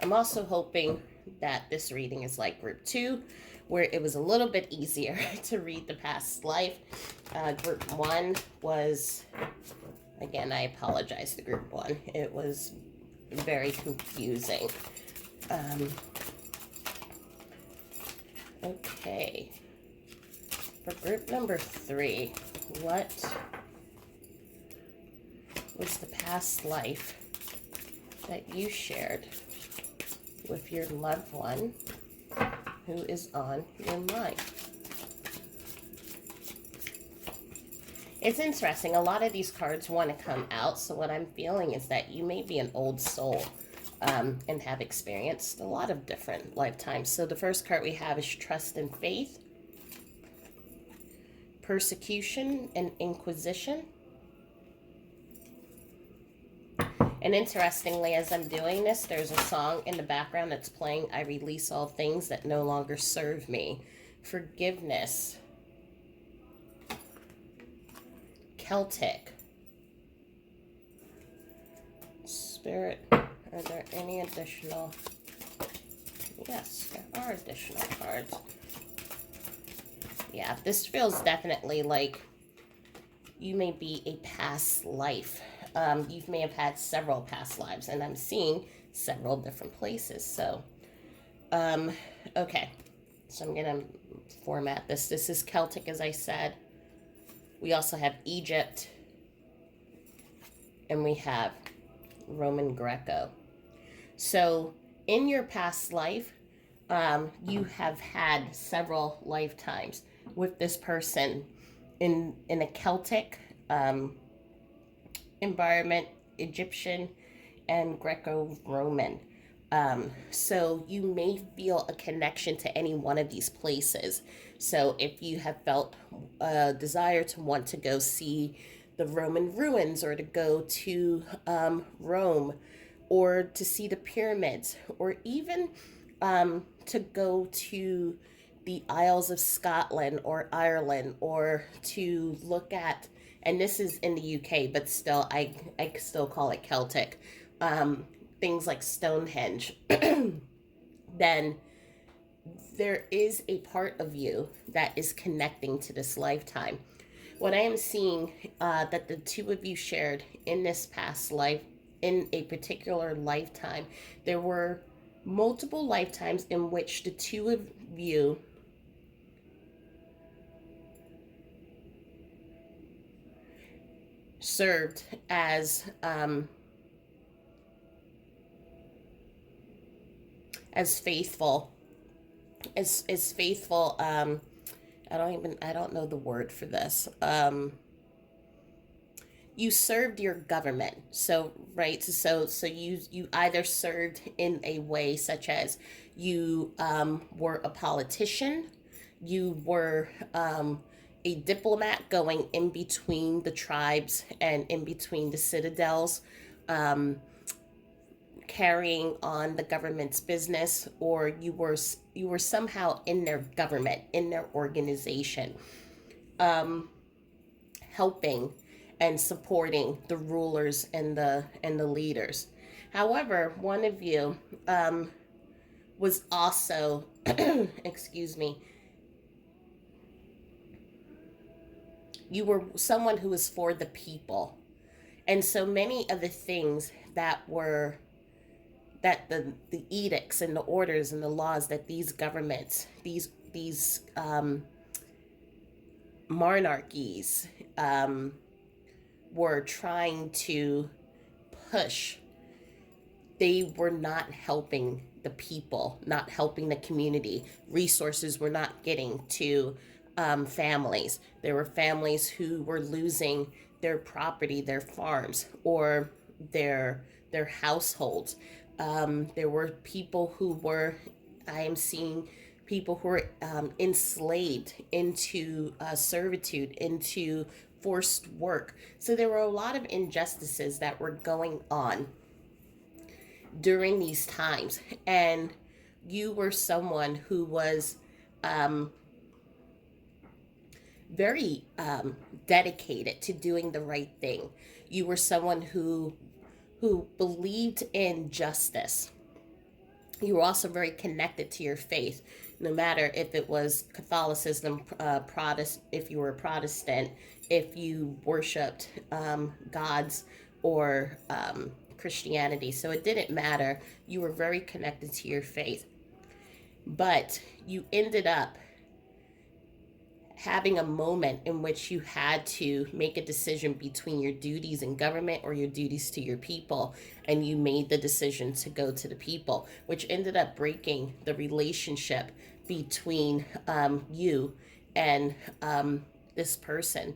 I'm also hoping that this reading is like group 2, where it was a little bit easier to read the past life. Group 1 was, again, I apologize to group 1. It was very confusing. Okay. For group number 3, what was the past life that you shared with your loved one who is on your mind? It's interesting. A lot of these cards want to come out. So what I'm feeling is that you may be an old soul and have experienced a lot of different lifetimes. So the first card we have is trust and faith, persecution and inquisition. And interestingly, as I'm doing this, there's a song in the background that's playing, I release all things that no longer serve me. Forgiveness. Celtic. Spirit. Are there any additional? Yes, there are additional cards. Yeah, this feels definitely like you may be a past life. You may have had several past lives, and I'm seeing several different places. So, okay. So I'm going to format this. This is Celtic, as I said. We also have Egypt, and we have Roman Greco. So in your past life, you have had several lifetimes with this person in a Celtic environment, Egyptian, and Greco-Roman. So you may feel a connection to any one of these places. So if you have felt a desire to want to go see the Roman ruins, or to go to Rome, or to see the pyramids, or even to go to the Isles of Scotland or Ireland, or to look at, and this is in the UK, but still, I still call it Celtic, things like Stonehenge, then there is a part of you that is connecting to this lifetime. What I am seeing that the two of you shared in this past life, in a particular lifetime, there were multiple lifetimes in which the two of you served as faithful, as faithful. I don't know the word for this. You served your government. So right, so you either served in a way such as you were a politician, you were a diplomat going in between the tribes and in between the citadels, um, carrying on the government's business, or you were somehow in their government, in their organization, helping and supporting the rulers and the leaders. However, one of you was also, excuse me, you were someone who was for the people, and so many of the things that the edicts and the orders and the laws that these governments, these monarchies, um, were trying to push, they were not helping the people, not helping the community. Resources were not getting to families. There were families who were losing their property, their farms, or their households. There were people who were, I am seeing people who were enslaved into servitude, into forced work. So there were a lot of injustices that were going on during these times. And you were someone who was um, very dedicated to doing the right thing. You were someone who believed in justice. You were also very connected to your faith, no matter if it was Catholicism, Protestant, if you were a Protestant, if you worshipped gods, or Christianity. So it didn't matter. You were very connected to your faith. But you ended up having a moment in which you had to make a decision between your duties in government or your duties to your people, and you made the decision to go to the people, which ended up breaking the relationship between you and this person.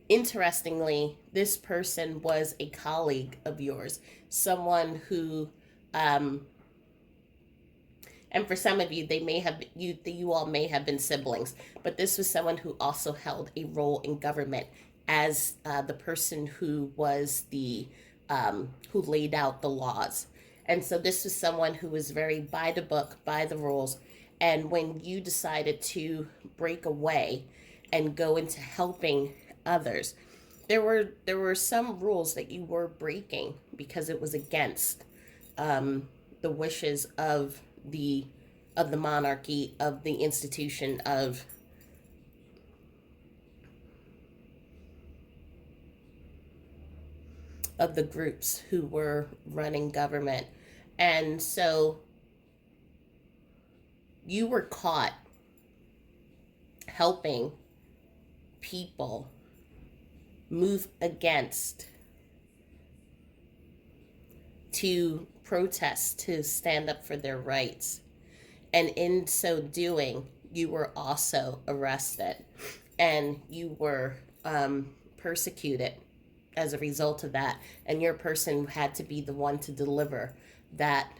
Interestingly, this person was a colleague of yours, someone who and for some of you, they may have you all may have been siblings, but this was someone who also held a role in government as the person who was the who laid out the laws. And so this was someone who was very by the book, by the rules. And when you decided to break away and go into helping others, there were some rules that you were breaking because it was against the wishes the of the monarchy, of the institution, of the groups who were running government. And so you were caught helping people move against, to protest, to stand up for their rights. And in so doing, you were also arrested, and you were persecuted as a result of that. And your person had to be the one to deliver that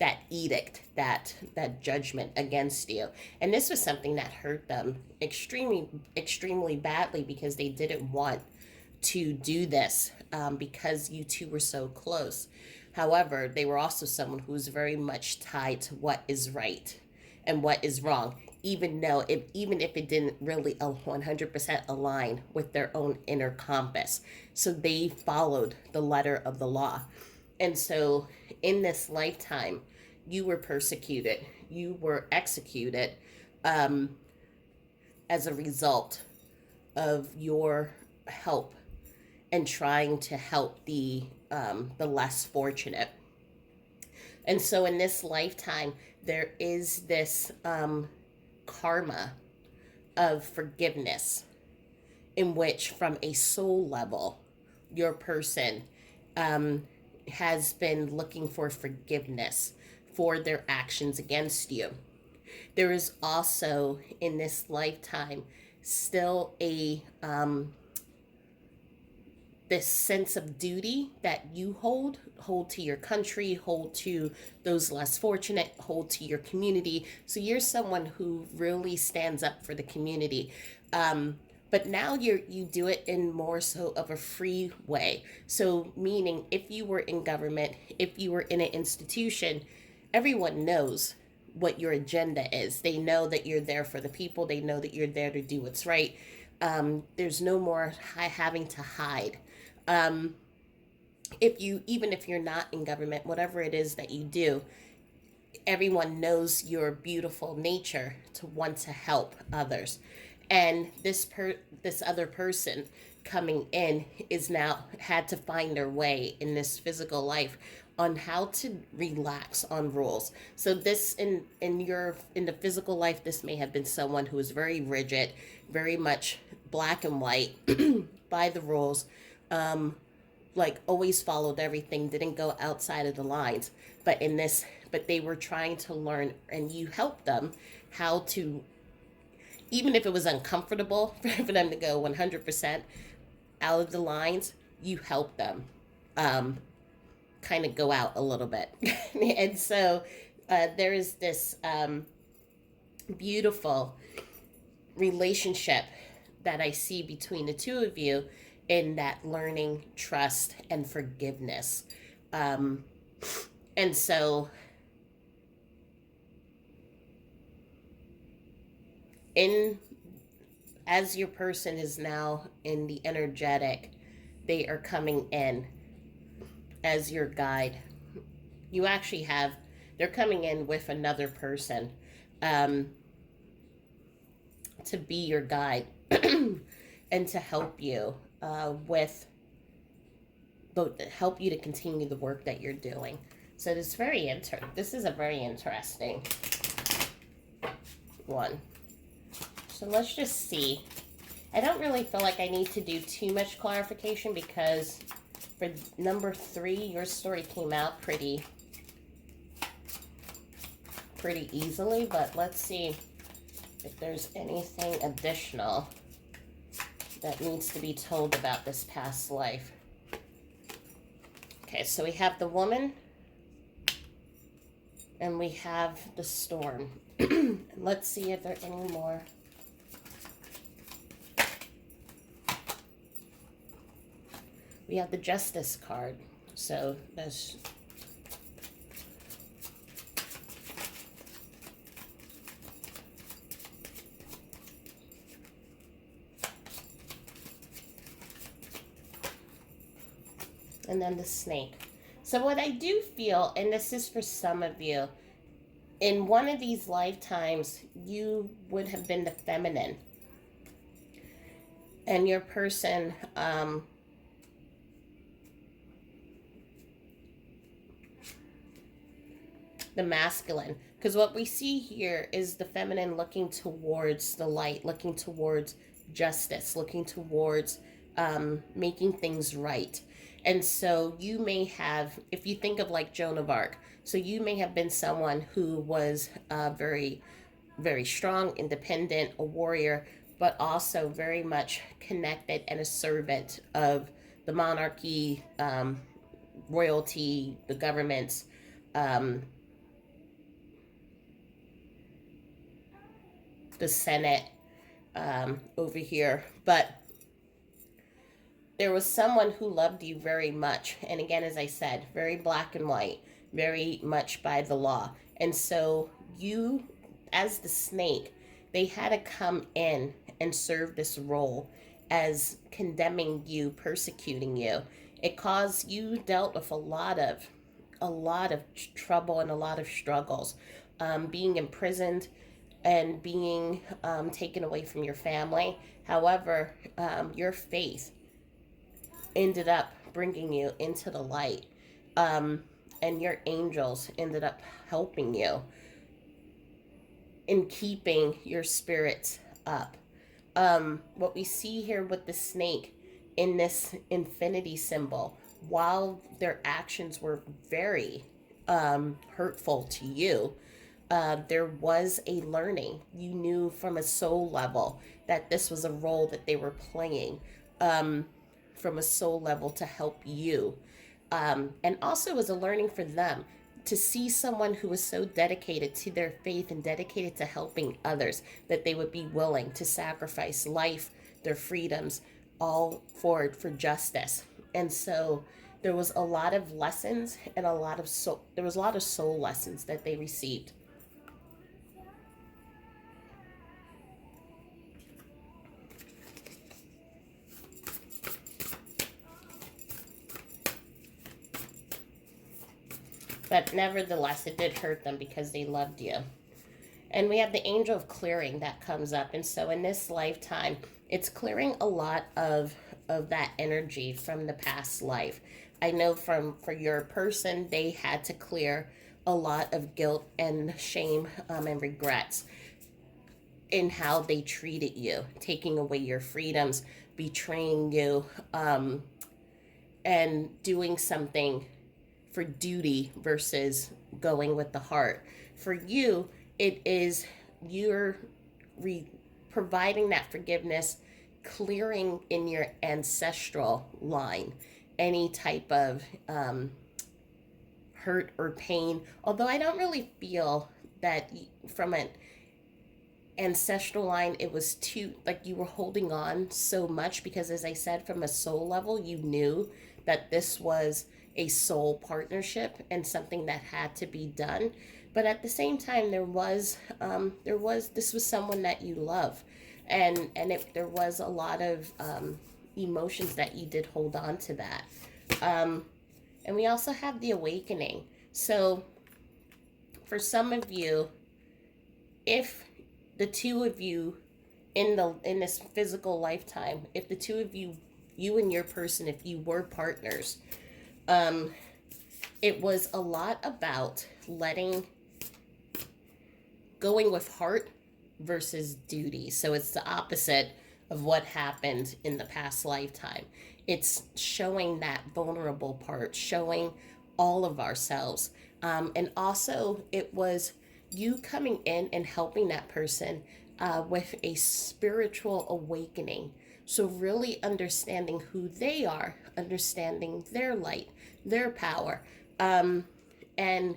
that edict, that judgment against you. And this was something that hurt them extremely badly, because they didn't want to do this, because you two were so close. However, they were also someone who was very much tied to what is right and what is wrong, even if it didn't really 100% align with their own inner compass. So they followed the letter of the law. And so in this lifetime, you were persecuted, you were executed, um, as a result of your help and trying to help the less fortunate. And so in this lifetime, there is this karma of forgiveness in which, from a soul level, your person um, has been looking for forgiveness for their actions against you. There is also in this lifetime still a this sense of duty that you hold to your country, hold to those less fortunate, hold to your community. So you're someone who really stands up for the community. But now you do it in more so of a free way. So meaning, if you were in government, if you were in an institution, everyone knows what your agenda is. They know that you're there for the people. They know that you're there to do what's right. There's no more having to hide. If you, even if you're not in government, whatever it is that you do, everyone knows your beautiful nature to want to help others. And this other person coming in is now had to find their way in this physical life on how to relax on rules. So this in the physical life, this may have been someone who is very rigid, very much black and white by the rules, like always followed everything, didn't go outside of the lines. But they were trying to learn, and you helped them how to, even if it was uncomfortable for them to go 100% out of the lines, you helped them kind of go out a little bit. And so there is this beautiful relationship that I see between the two of you, in that learning, trust, and forgiveness. Um, and so, in as your person is now in the energetic, they are coming in as your guide. You actually have, they're coming in with another person um, to be your guide and to help you with help you to continue the work that you're doing. So this is a very interesting one. So let's just see. I don't really feel like I need to do too much clarification, because for number 3, your story came out pretty easily, but let's see if there's anything additional that needs to be told about this past life. Okay, so we have the woman and we have the storm. Let's see if there are any more. We have the Justice card. So that's and then the Snake. So what I do feel, and this is for some of you, in one of these lifetimes, you would have been the feminine. And your person, the masculine. Because what we see here is the feminine looking towards the light, looking towards justice, looking towards making things right. And so you may have, if you think of like Joan of Arc, so you may have been someone who was very, very strong, independent, a warrior, but also very much connected and a servant of the monarchy, royalty, the governments, the Senate over here. But there was someone who loved you very much. And again, as I said, very black and white, very much by the law. And so you, as the Snake, they had to come in and serve this role as condemning you, persecuting you. It caused, you dealt with a lot of trouble and a lot of struggles, being imprisoned and being taken away from your family. However, your faith ended up bringing you into the light, and your angels ended up helping you in keeping your spirits up. What we see here with the snake in this infinity symbol, while their actions were very hurtful to you, there was a learning. You knew from a soul level that this was a role that they were playing, um, from a soul level to help you. And also was a learning for them to see someone who was so dedicated to their faith and dedicated to helping others that they would be willing to sacrifice life, their freedoms, all for justice. And so there was a lot of lessons and there was a lot of soul lessons that they received. But nevertheless, it did hurt them because they loved you. And we have the angel of clearing that comes up. And so in this lifetime, it's clearing a lot of that energy from the past life. I know from for your person, they had to clear a lot of guilt and shame, and regrets in how they treated you, taking away your freedoms, betraying you, and doing something for duty versus going with the heart. For you, it is you're re- providing that forgiveness, clearing in your ancestral line any type of hurt or pain. Although I don't really feel that from an ancestral line it was too, like, you were holding on so much because, as I said, from a soul level you knew that this was a soul partnership and something that had to be done. But at the same time, there was this was someone that you love, there was a lot of emotions that you did hold on to that. And we also have the awakening. So for some of you, if the two of you in this physical lifetime, if the two of you, you and your person, if you were partners, um it was a lot about letting going with heart versus duty. So it's the opposite of what happened in the past lifetime. It's showing that vulnerable part, showing all of ourselves. And also, it was you coming in and helping that person with a spiritual awakening. So, really understanding who they are, understanding their light, their power, and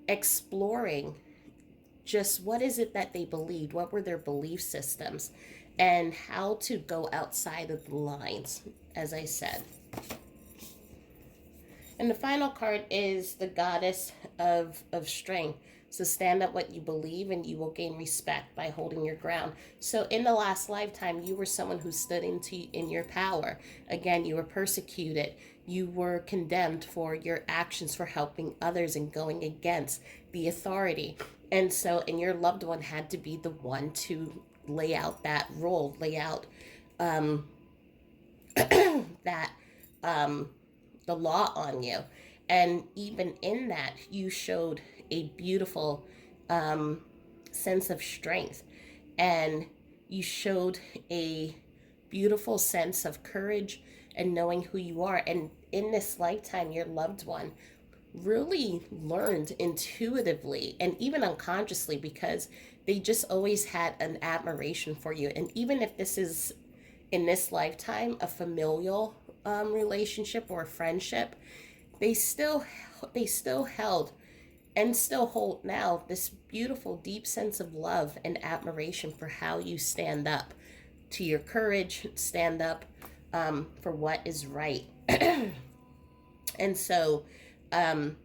exploring just what is it that they believed, what were their belief systems, and how to go outside of the lines, as I said. And the final card is the goddess of strength. So stand up what you believe and you will gain respect by holding your ground. So in the last lifetime, you were someone who stood in your power. Again, you were persecuted. You were condemned for your actions for helping others and going against the authority. And so, and your loved one had to be the one to lay out that role, lay out that um, the law on you. And even in that, you showed a beautiful sense of strength. And you showed a beautiful sense of courage and knowing who you are. And in this lifetime, your loved one really learned intuitively and even unconsciously, because they just always had an admiration for you. And even if this is in this lifetime a familial relationship or a friendship, they still they still held and still hold now this beautiful deep sense of love and admiration for how you stand up to your courage, stand up for what is right. And so um,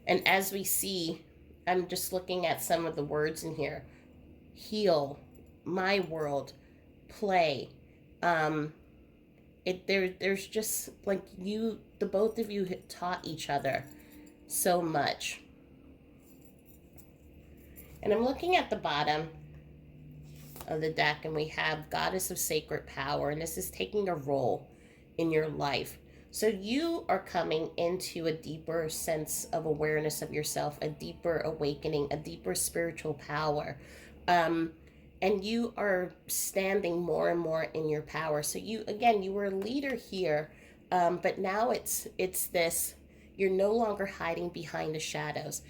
and as we see, I'm just looking at some of the words in here: heal, my world, play. Um, there's just like the both of you had taught each other so much. And I'm looking at the bottom of the deck, and we have Goddess of Sacred Power, and this is taking a role in your life. So you are coming into a deeper sense of awareness of yourself, a deeper awakening, a deeper spiritual power. Um, and you are standing more and more in your power. So you, again, you were a leader here, but now it's this. You're no longer hiding behind the shadows.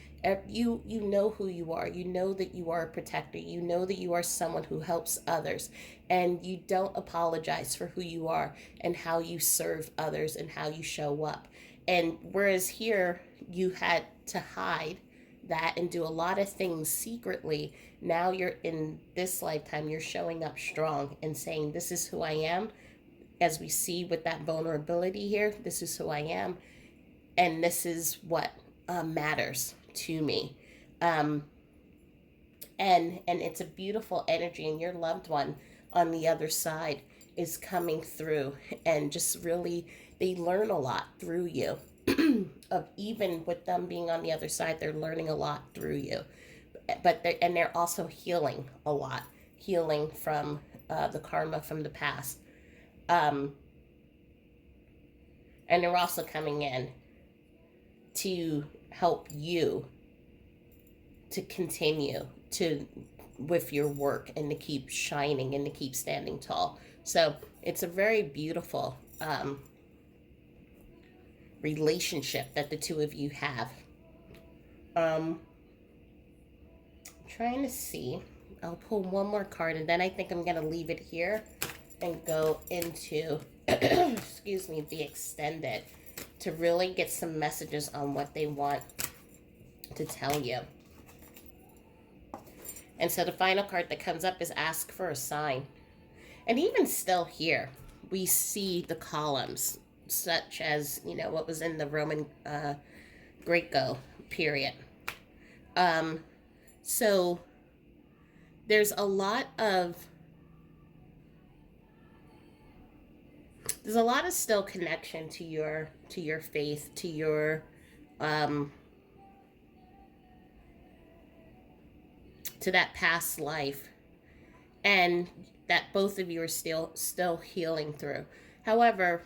You know who you are. You know that you are a protector. You know that you are someone who helps others, and you don't apologize for who you are and how you serve others and how you show up. And whereas here you had to hide that and do a lot of things secretly, now you're in this lifetime, you're showing up strong and saying, this is who I am. As we see with that vulnerability here, this is who I am, and this is what matters to me. Um, and it's a beautiful energy, and your loved one on the other side is coming through, and just really, they learn a lot through you. Of even with them being on the other side, they're learning a lot through you, but they're also healing a lot, healing from the karma from the past. um, and they're also coming in to help you to continue to with your work and to keep shining and to keep standing tall. So it's a very beautiful relationship that the two of you have. um Trying to see, I'll pull one more card, and then I think I'm going to leave it here and go into excuse me, the extended, to really get some messages on what they want to tell you. And so the final card that comes up is ask for a sign. And even still here, we see the columns, such as, what was in the Roman Greco period. So there's a lot of still connection to your faith, to your to that past life, and that both of you are still healing through. However,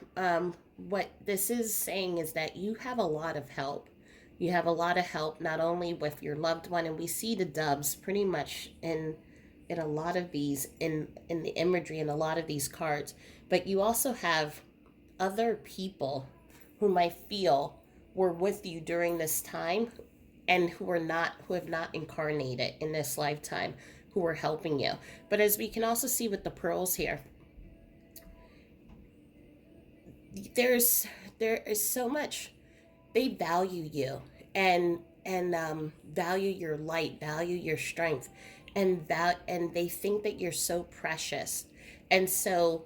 what this is saying is that you have a lot of help. You have a lot of help, not only with your loved one, and we see the doves pretty much in a lot of these, in the imagery in a lot of these cards, but you also have other people whom I feel were with you during this time, and who have not incarnated in this lifetime, who are helping you. But as we can also see with the pearls here, there is so much. They value you, and value your light, value your strength, and they think that you're so precious. And so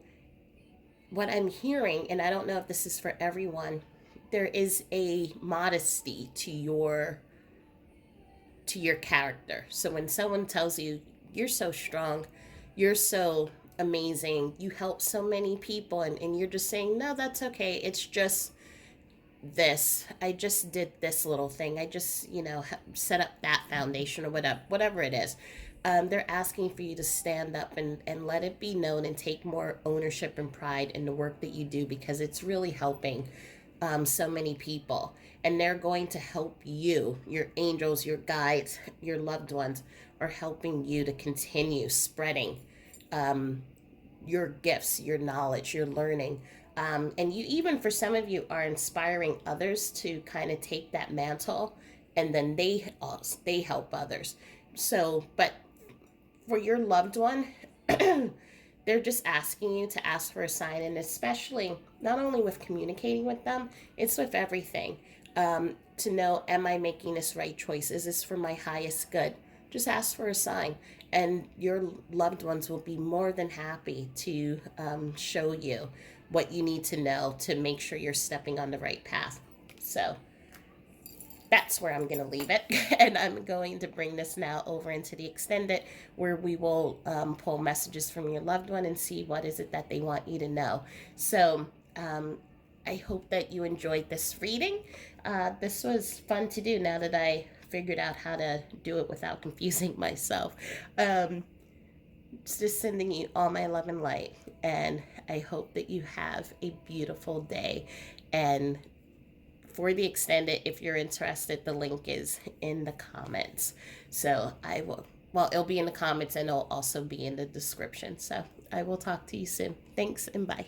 what I'm hearing, and I don't know if this is for everyone, there is a modesty to your character. So when someone tells you, you're so strong, you're so amazing, you help so many people, and you're just saying, no, that's okay, it's just this, I just did this little thing, I just, set up that foundation, or whatever it is. They're asking for you to stand up and let it be known and take more ownership and pride in the work that you do, because it's really helping so many people. And they're going to help you. Your angels, your guides, your loved ones are helping you to continue spreading your gifts, your knowledge, your learning. And you, even for some of you, are inspiring others to kind of take that mantle, and then they help others. So, but for your loved one, they're just asking you to ask for a sign, and especially not only with communicating with them, it's with everything. To know, am I making this right choice? Is this for my highest good? Just ask for a sign, and your loved ones will be more than happy to show you what you need to know to make sure you're stepping on the right path. So that's where I'm going to leave it. And I'm going to bring this now over into the extended, where we will pull messages from your loved one and see what is it that they want you to know. So I hope that you enjoyed this reading. This was fun to do now that I figured out how to do it without confusing myself. Just sending you all my love and light, and I hope that you have a beautiful day. And for the extended, if you're interested, the link is in the comments. So I will Well, it'll be in the comments and it'll also be in the description. So I will talk to you soon. Thanks and bye.